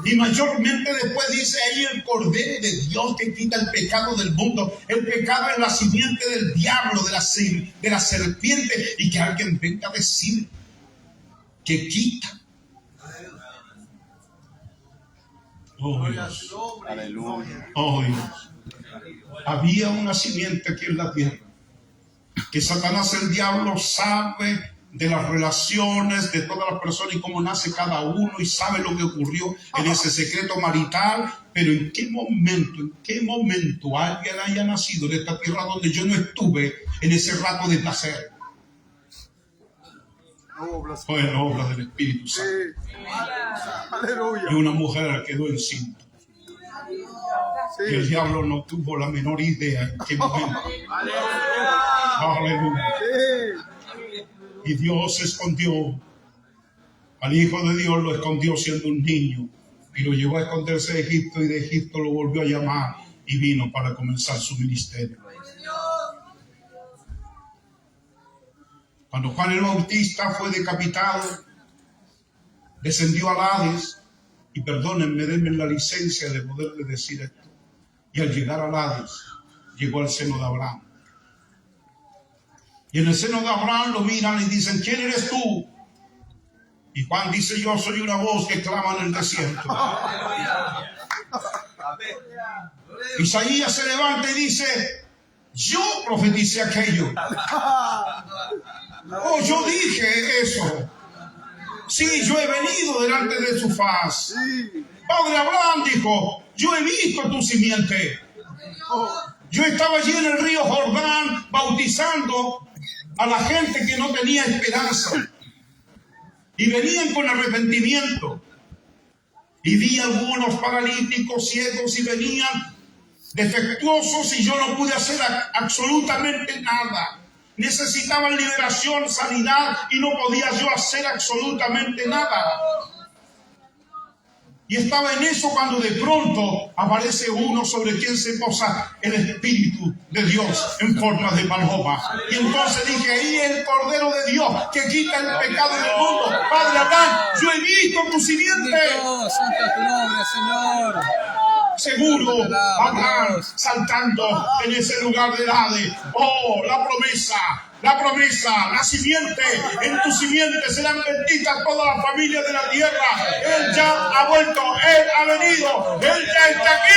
Y mayormente después dice ahí: el Cordero de Dios que quita el pecado del mundo. El pecado es la simiente del diablo, de la serpiente, y que alguien venga a decir que quita. Oh Dios, Aleluya. oh Dios. Había una simiente aquí en la tierra, que Satanás, el diablo, sabe de las relaciones de todas las personas y cómo nace cada uno, y sabe lo que ocurrió en ese secreto marital. Pero ¿en qué momento alguien haya nacido en esta tierra donde yo no estuve en ese rato de placer? Fue en obra del Espíritu Santo. Aleluya. Y una mujer quedó encinta. Y el diablo no tuvo la menor idea en qué momento. Aleluya. Y Dios escondió al Hijo de Dios, lo escondió siendo un niño, y lo llevó a esconderse de Egipto, y de Egipto lo volvió a llamar, y vino para comenzar su ministerio. Cuando Juan el Bautista fue decapitado, descendió al Hades, y perdónenme, denme la licencia de poderle decir esto, y al llegar al Hades, llegó al seno de Abraham. Y en el seno de Abraham lo miran y dicen: ¿quién eres tú? Y Juan dice: yo soy una voz que clama en el desierto. Isaías se levanta y dice: yo profeticé aquello. Oh, yo dije eso. Sí, yo he venido delante de su faz. Padre Abraham dijo: yo he visto tu simiente. Yo estaba allí en el río Jordán bautizando a la gente que no tenía esperanza, y venían con arrepentimiento, y vi algunos paralíticos, ciegos, y venían defectuosos, y yo no pude hacer absolutamente nada. Necesitaban liberación, sanidad, y no podía yo hacer absolutamente nada. Y estaba en eso cuando de pronto aparece uno sobre quien se posa el Espíritu de Dios en forma de paloma. Y entonces dije: ahí es el Cordero de Dios que quita el pecado del mundo. Padre Abraham, yo he visto tu simiente. Santo es tu nombre, Señor. Seguro, Abraham saltando en ese lugar del Hades. Oh, la promesa, la simiente. En tu simiente serán benditas todas las familias de la tierra. Él ya ha vuelto, Él ha venido, Él ya está aquí.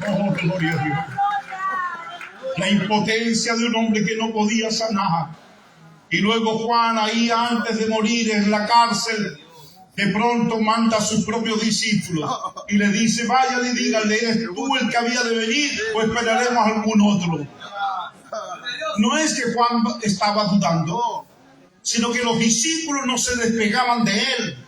Oh, gloria a Dios. La impotencia de un hombre que no podía sanar. Y luego Juan, ahí antes de morir en la cárcel, de pronto manda a sus propios discípulos y le dice: vayan y díganle, ¿eres tú el que había de venir o esperaremos a algún otro? No es que Juan estaba dudando, sino que los discípulos no se despegaban de él.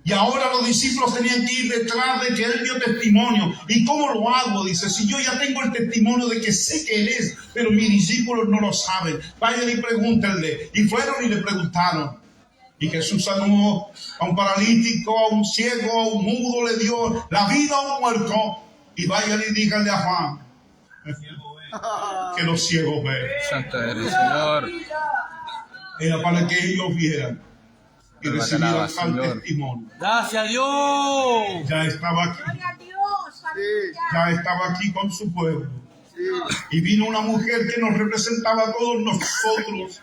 Y ahora los discípulos tenían que ir detrás de que él dio testimonio. ¿Y cómo lo hago? Dice: si yo ya tengo el testimonio de que sé que él es, pero mis discípulos no lo saben. Vayan y pregúntenle. Y fueron y le preguntaron. Y Jesús sanó a un paralítico, a un ciego, a un mudo, le dio la vida a un muerto. Y vayan y díganle a Juan que los ciegos ven. Santo eres, Señor. Era para que ellos vieran y recibieran tal testimonio. Gracias a Dios. Ya estaba aquí. Ya estaba aquí con su pueblo. Y vino una mujer que nos representaba a todos nosotros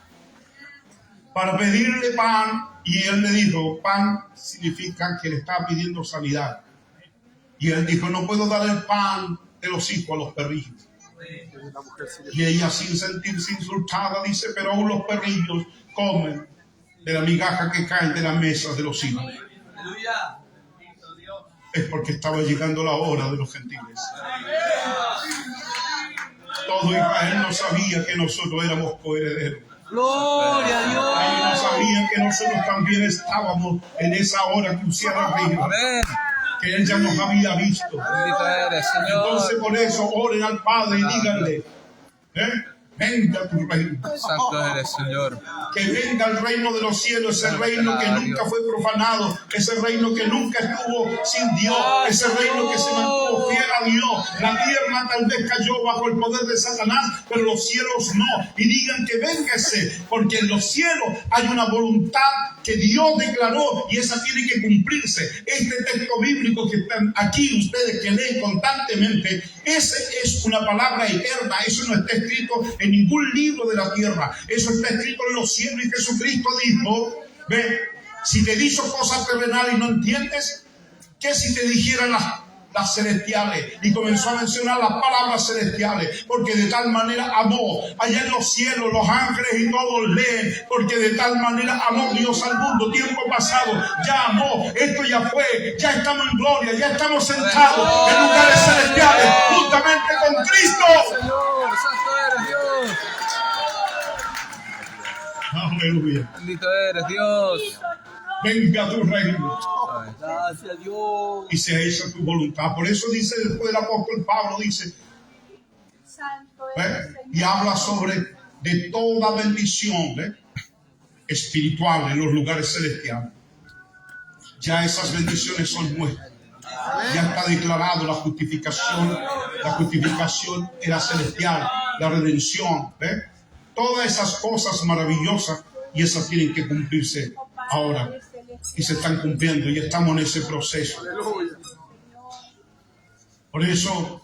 para pedirle pan Y él le dijo, pan significa que le estaba pidiendo sanidad. Y él dijo, no puedo dar el pan de los hijos a los perrillos. Y ella, sin sentirse insultada, dice, pero aún los perrillos comen de la migaja que cae de la mesa de los hijos. Es porque estaba llegando la hora de los gentiles. Todo Israel no sabía que nosotros éramos coherederos. Gloria a Ellos no Dios. sabían que nosotros también estábamos en esa hora crucial arriba, Amén. que Él ya nos había visto. Bendito eres, Señor. Entonces por eso oren al Padre y díganle, venga tu reino. Santo eres, Señor. Que venga el reino de los cielos, ese reino que nunca fue profanado, ese reino que nunca estuvo sin Dios, ese reino que se mantuvo fiel a Dios. La tierra tal vez cayó bajo el poder de Satanás, pero los cielos no. Y digan que venga ese, porque en los cielos hay una voluntad que Dios declaró y esa tiene que cumplirse. Este texto bíblico que están aquí ustedes que leen constantemente, ese es una palabra eterna. Eso no está escrito en ningún libro de la tierra. Eso está escrito en los cielos y Jesucristo dijo, ve, si te dijo cosas terrenales y no entiendes, ¿qué si te dijeran las celestiales? Y comenzó a mencionar las palabras celestiales, porque de tal manera amó. Allá en los cielos los ángeles y todos leen, porque de tal manera amó Dios al mundo. Tiempo pasado ya amó, esto ya fue, ya estamos en gloria, ya estamos sentados en lugares celestiales juntamente con Cristo. Señor, santo eres Dios. Aleluya. Bendito eres Dios. Venga tu reino Gracias a Dios. y sea hecha tu voluntad. Por eso dice después el apóstol Pablo, dice, y habla sobre de toda bendición espiritual en los lugares celestiales. Ya esas bendiciones son nuestras. Ya está declarado la justificación. La justificación era celestial, la redención, todas esas cosas maravillosas, y esas tienen que cumplirse ahora. Y se están cumpliendo y estamos en ese proceso. Por eso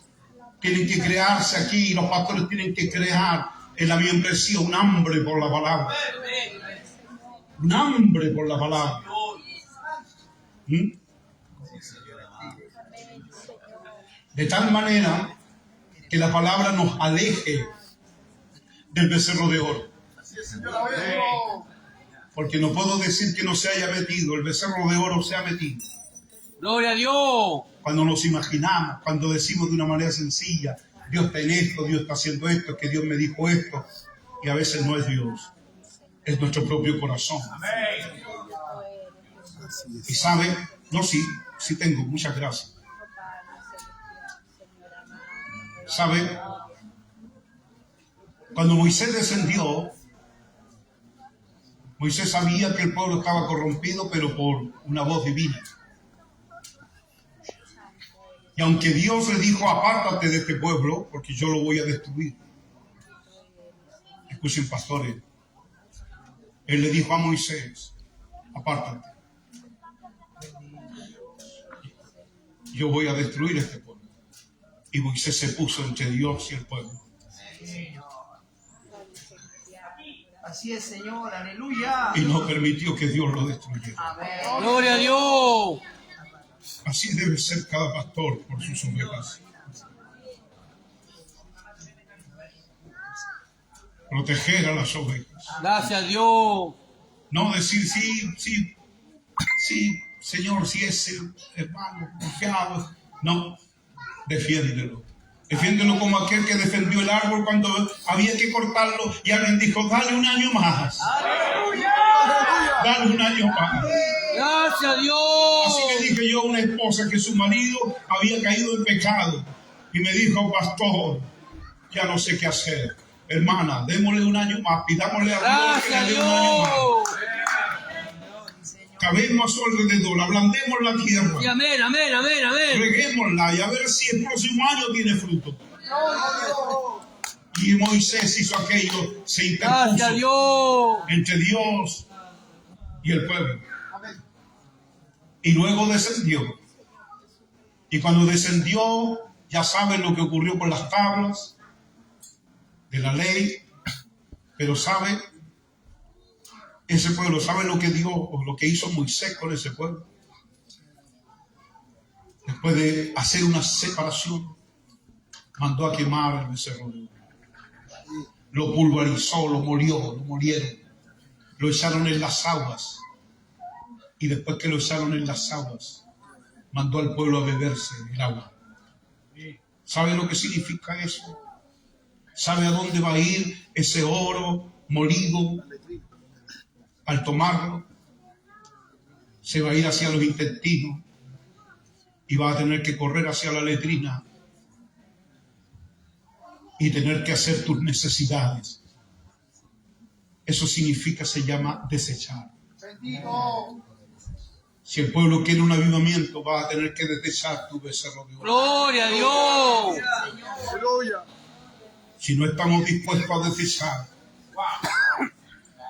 tienen que crearse aquí, los pastores tienen que crear en la membresía un hambre por la palabra. Un hambre por la palabra. De tal manera que la palabra nos aleje del becerro de oro. Porque no puedo decir que no se haya metido, el becerro de oro se ha metido. Gloria a Dios. Cuando nos imaginamos, cuando decimos de una manera sencilla, Dios está en esto, Dios está haciendo esto, que Dios me dijo esto, y a veces no es Dios, es nuestro propio corazón. Y sabe, no, sí tengo, muchas gracias. ¿Sabe? Cuando Moisés descendió, Moisés sabía que el pueblo estaba corrompido, pero por una voz divina. Y aunque Dios le dijo, apártate de este pueblo, porque yo lo voy a destruir. Escuchen, pastores. Él le dijo a Moisés, apártate. Yo voy a destruir este pueblo. Y Moisés se puso entre Dios y el pueblo. Así es, Señor, aleluya. Y no permitió que Dios lo destruyera. Amén. Gloria a Dios. Así debe ser cada pastor por sus ovejas. Proteger a las ovejas. Gracias a Dios. No decir sí, Señor, si es el hermano confiado. No, defiéndelo. Defiéndelo como aquel que defendió el árbol cuando había que cortarlo y alguien dijo, dale un año más. Dale un año más. Gracias a Dios. Así que dije yo a una esposa que su marido había caído en pecado y me dijo, pastor, ya no sé qué hacer. Hermana, démosle un año más, pidámosle a Dios que Gracias a le dé un año más. Dios. Cavemos a su alrededor, ablandemos la tierra, Y amén, amén, amén, amén. reguémosla y a ver si el próximo año tiene fruto. Y Moisés hizo aquello, se Gracias a interpuso Dios. entre Dios y el pueblo. Y luego descendió. Y cuando descendió, ya saben lo que ocurrió con las tablas de la ley. Pero sabe, ese pueblo, ¿sabe lo que dio o lo que hizo Moisés con ese pueblo? Después de hacer una separación, mandó a quemar el becerro de oro. Lo pulverizó, lo molieron, lo echaron en las aguas. Y después que lo echaron en las aguas, mandó al pueblo a beberse el agua. ¿Sabe lo que significa eso? ¿Sabe a dónde va a ir ese oro molido al tomarlo? Se va a ir hacia los intestinos y va a tener que correr hacia la letrina y tener que hacer tus necesidades. Eso significa, se llama desechar. Si el pueblo quiere un avivamiento, va a tener que desechar tu becerro de oro. Gloria a Dios. Aleluya. Si no estamos dispuestos a desechar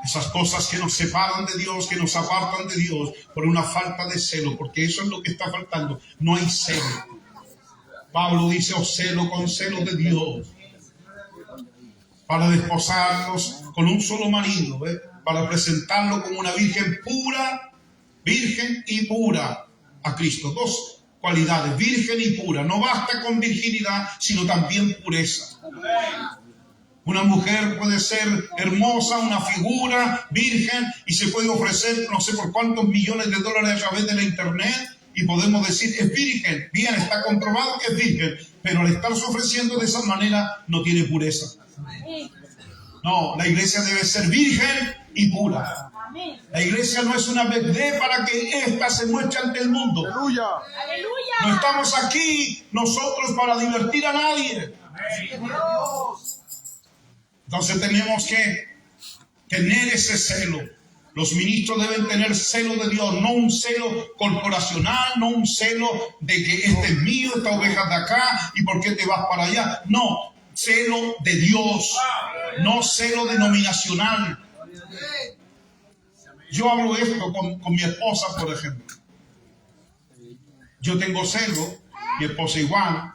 esas cosas que nos separan de Dios, que nos apartan de Dios por una falta de celo, porque eso es lo que está faltando. No hay celo. Pablo dice, os celo con celo de Dios, para desposarnos con un solo marido, para presentarlo como una virgen pura, virgen y pura a Cristo. Dos cualidades, virgen y pura. No basta con virginidad, sino también pureza. Una mujer puede ser hermosa, una figura, virgen, y se puede ofrecer no sé por cuántos millones de dólares a través de la internet, y podemos decir, es virgen. Bien, está comprobado que es virgen, pero al estarse ofreciendo de esa manera no tiene pureza. No, la iglesia debe ser virgen y pura. La iglesia no es una bebé para que ésta se muestre ante el mundo. Aleluya. No estamos aquí nosotros para divertir a nadie. Entonces tenemos que tener ese celo. Los ministros deben tener celo de Dios, no un celo corporacional, no un celo de que este es mío, esta oveja de acá, y por qué te vas para allá. No, celo de Dios, no celo denominacional. Yo hablo esto con mi esposa, por ejemplo. Yo tengo celo, mi esposa igual,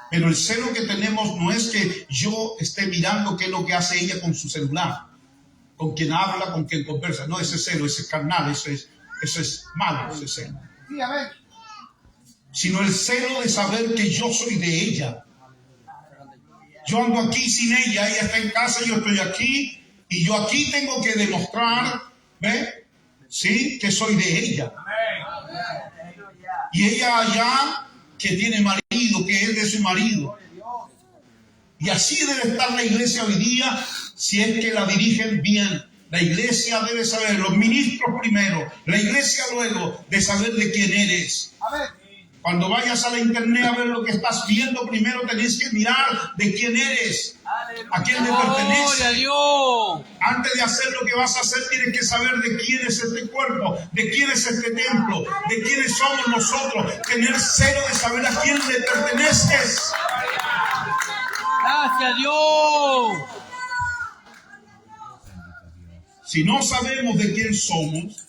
pero el celo que tenemos no es que yo esté mirando qué es lo que hace ella con su celular, con quien habla, con quien conversa. No, ese celo, ese es carnal, eso es malo, ese celo. Sino el celo de saber que yo soy de ella. Yo ando aquí sin ella, ella está en casa, yo estoy aquí, y yo aquí tengo que demostrar, ¿sí?, que soy de ella. Y ella allá, que tiene marido, que es de su marido. Y así debe estar la iglesia hoy día, si es que la dirigen bien. La iglesia debe saber, los ministros primero, la iglesia luego, de saber de quién eres. Cuando vayas a la internet a ver lo que estás viendo, primero tenés que mirar de quién eres, a quién le Gloria a perteneces. Dios. Antes de hacer lo que vas a hacer, tienes que saber de quién es este cuerpo, de quién es este templo, de quiénes somos nosotros. Tener celo de saber a quién le perteneces. Gracias a Dios. Si no sabemos de quién somos,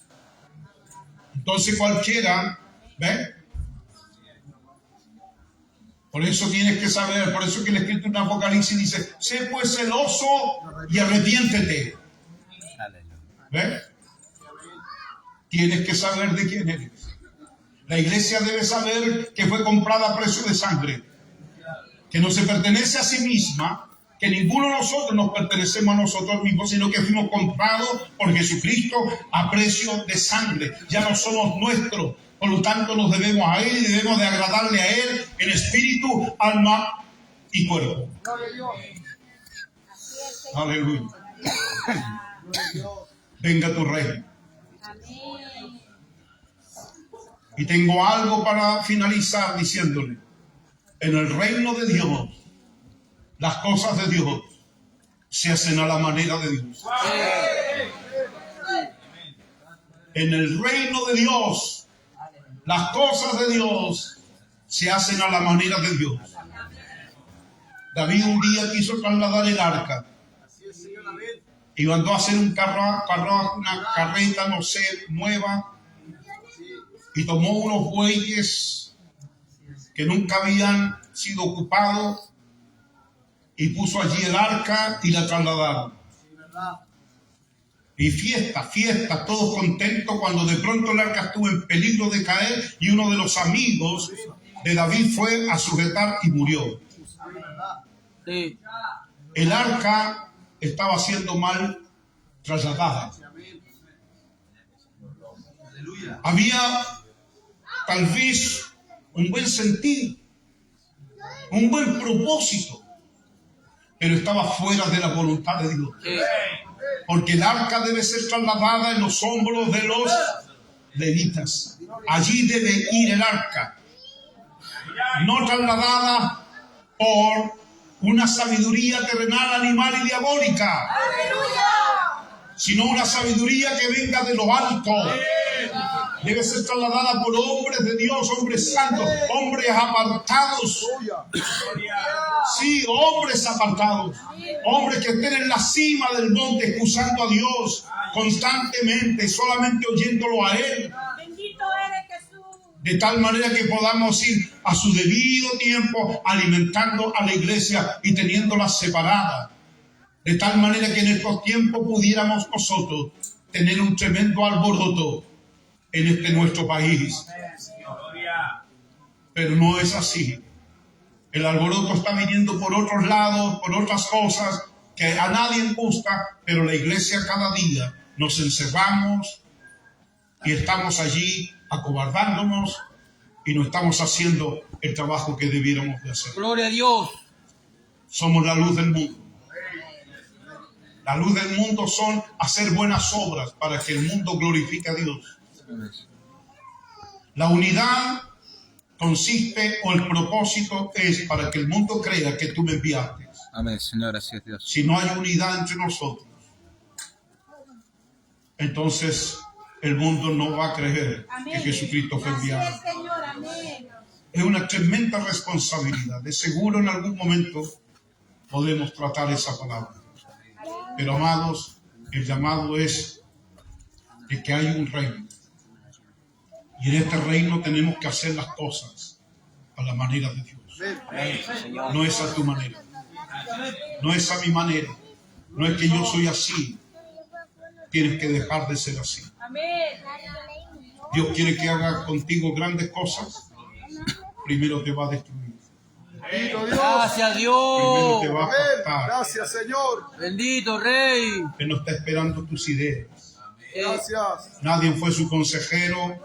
entonces cualquiera, Por eso tienes que saber, por eso que el escrito en Apocalipsis dice, sé pues celoso y arrepiéntete. Tienes que saber de quién eres. La iglesia debe saber que fue comprada a precio de sangre, que no se pertenece a sí misma, que ninguno de nosotros nos pertenecemos a nosotros mismos, sino que fuimos comprados por Jesucristo a precio de sangre. Ya no somos nuestros. Por lo tanto, nos debemos a Él y debemos de agradarle a Él en espíritu, alma y cuerpo. Aleluya. Venga tu reino. Y tengo algo para finalizar diciéndole. En el reino de Dios, las cosas de Dios se hacen a la manera de Dios. En el reino de Dios, las cosas de Dios se hacen a la manera de Dios. David un día quiso trasladar el arca y mandó a hacer un carruaje, una carreta, no sé, nueva, y tomó unos bueyes que nunca habían sido ocupados y puso allí el arca y la trasladaron. Y fiesta, todos contentos cuando de pronto el arca estuvo en peligro de caer y uno de los amigos de David fue a sujetar y murió. Sí. El arca estaba siendo mal trasladada. Había tal vez un buen sentido, un buen propósito, pero estaba fuera de la voluntad de Dios. Sí. Porque el arca debe ser trasladada en los hombros de los levitas. Allí debe ir el arca, no trasladada por una sabiduría terrenal, animal y diabólica, sino una sabiduría que venga de lo alto. Debe ser trasladada por hombres de Dios, hombres santos, hombres apartados. Sí, hombres apartados. Hombres que estén en la cima del monte escuchando a Dios constantemente, solamente oyéndolo a Él. Bendito eres Jesús. De tal manera que podamos ir a su debido tiempo alimentando a la iglesia y teniéndola separada. De tal manera que en estos tiempos pudiéramos nosotros tener un tremendo alboroto en este nuestro país. Pero no es así. El alboroto está viniendo por otros lados, por otras cosas que a nadie gusta, pero la iglesia cada día nos encerramos y estamos allí acobardándonos y no estamos haciendo el trabajo que debiéramos de hacer. Gloria a Dios. Somos la luz del mundo. La luz del mundo son hacer buenas obras para que el mundo glorifique a Dios. La unidad consiste, o el propósito es para que el mundo crea que tú me enviaste. Amén, Señor, así es Dios. Si no hay unidad entre nosotros, entonces el mundo no va a creer que Jesucristo fue enviado. Así es, Señor, amén. Es una tremenda responsabilidad. De seguro en algún momento podemos tratar esa palabra. Pero amados, el llamado es de que hay un reino. Y en este reino tenemos que hacer las cosas a la manera de Dios. No es a tu manera. No es a mi manera. No es que yo soy así. Tienes que dejar de ser así. Amén. Dios quiere que haga contigo grandes cosas. Primero te va a destruir. Bendito Dios. Gracias Primero te Dios. va a Amén. apartar. Gracias, Señor. Bendito Rey. Él no está esperando tus ideas. Gracias. Nadie fue su consejero.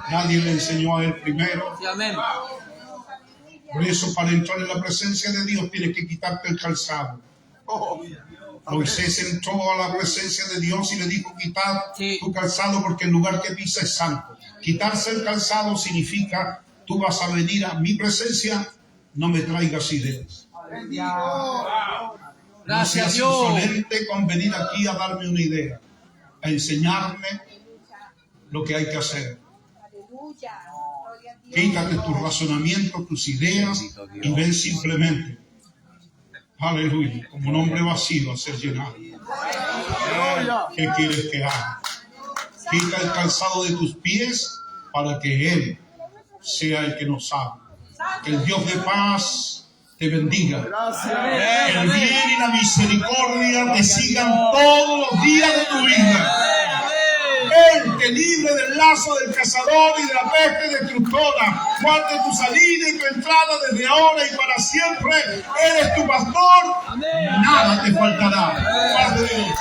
Nadie le enseñó a él primero. Sí, amén. Por eso, para entrar en la presencia de Dios, tienes que quitarte el calzado. Oh, Moisés entró a la presencia de Dios y le dijo: quitad Sí. tu calzado porque el lugar que pisa es santo. Quitarse el calzado significa: tú vas a venir a mi presencia, no me traigas ideas. bendito. No Gracias seas Dios. insolente con venir aquí a darme una idea, a enseñarme lo que hay que hacer. Aleluya. Gloria a Dios. Quítate tus razonamientos, tus ideas y ven simplemente, aleluya, como un hombre vacío a ser llenado. Gloria. ¿Qué quieres que haga? Quita el calzado de tus pies para que Él sea el que nos haga. Que el Dios de paz te bendiga. Gracias. Que el bien y la misericordia te sigan todos los días de tu vida. Él te libre del lazo del cazador y de la peste destructora. Guarde tu salida y tu entrada desde ahora y para siempre. Él es tu pastor. Nada te faltará. Paz de Dios.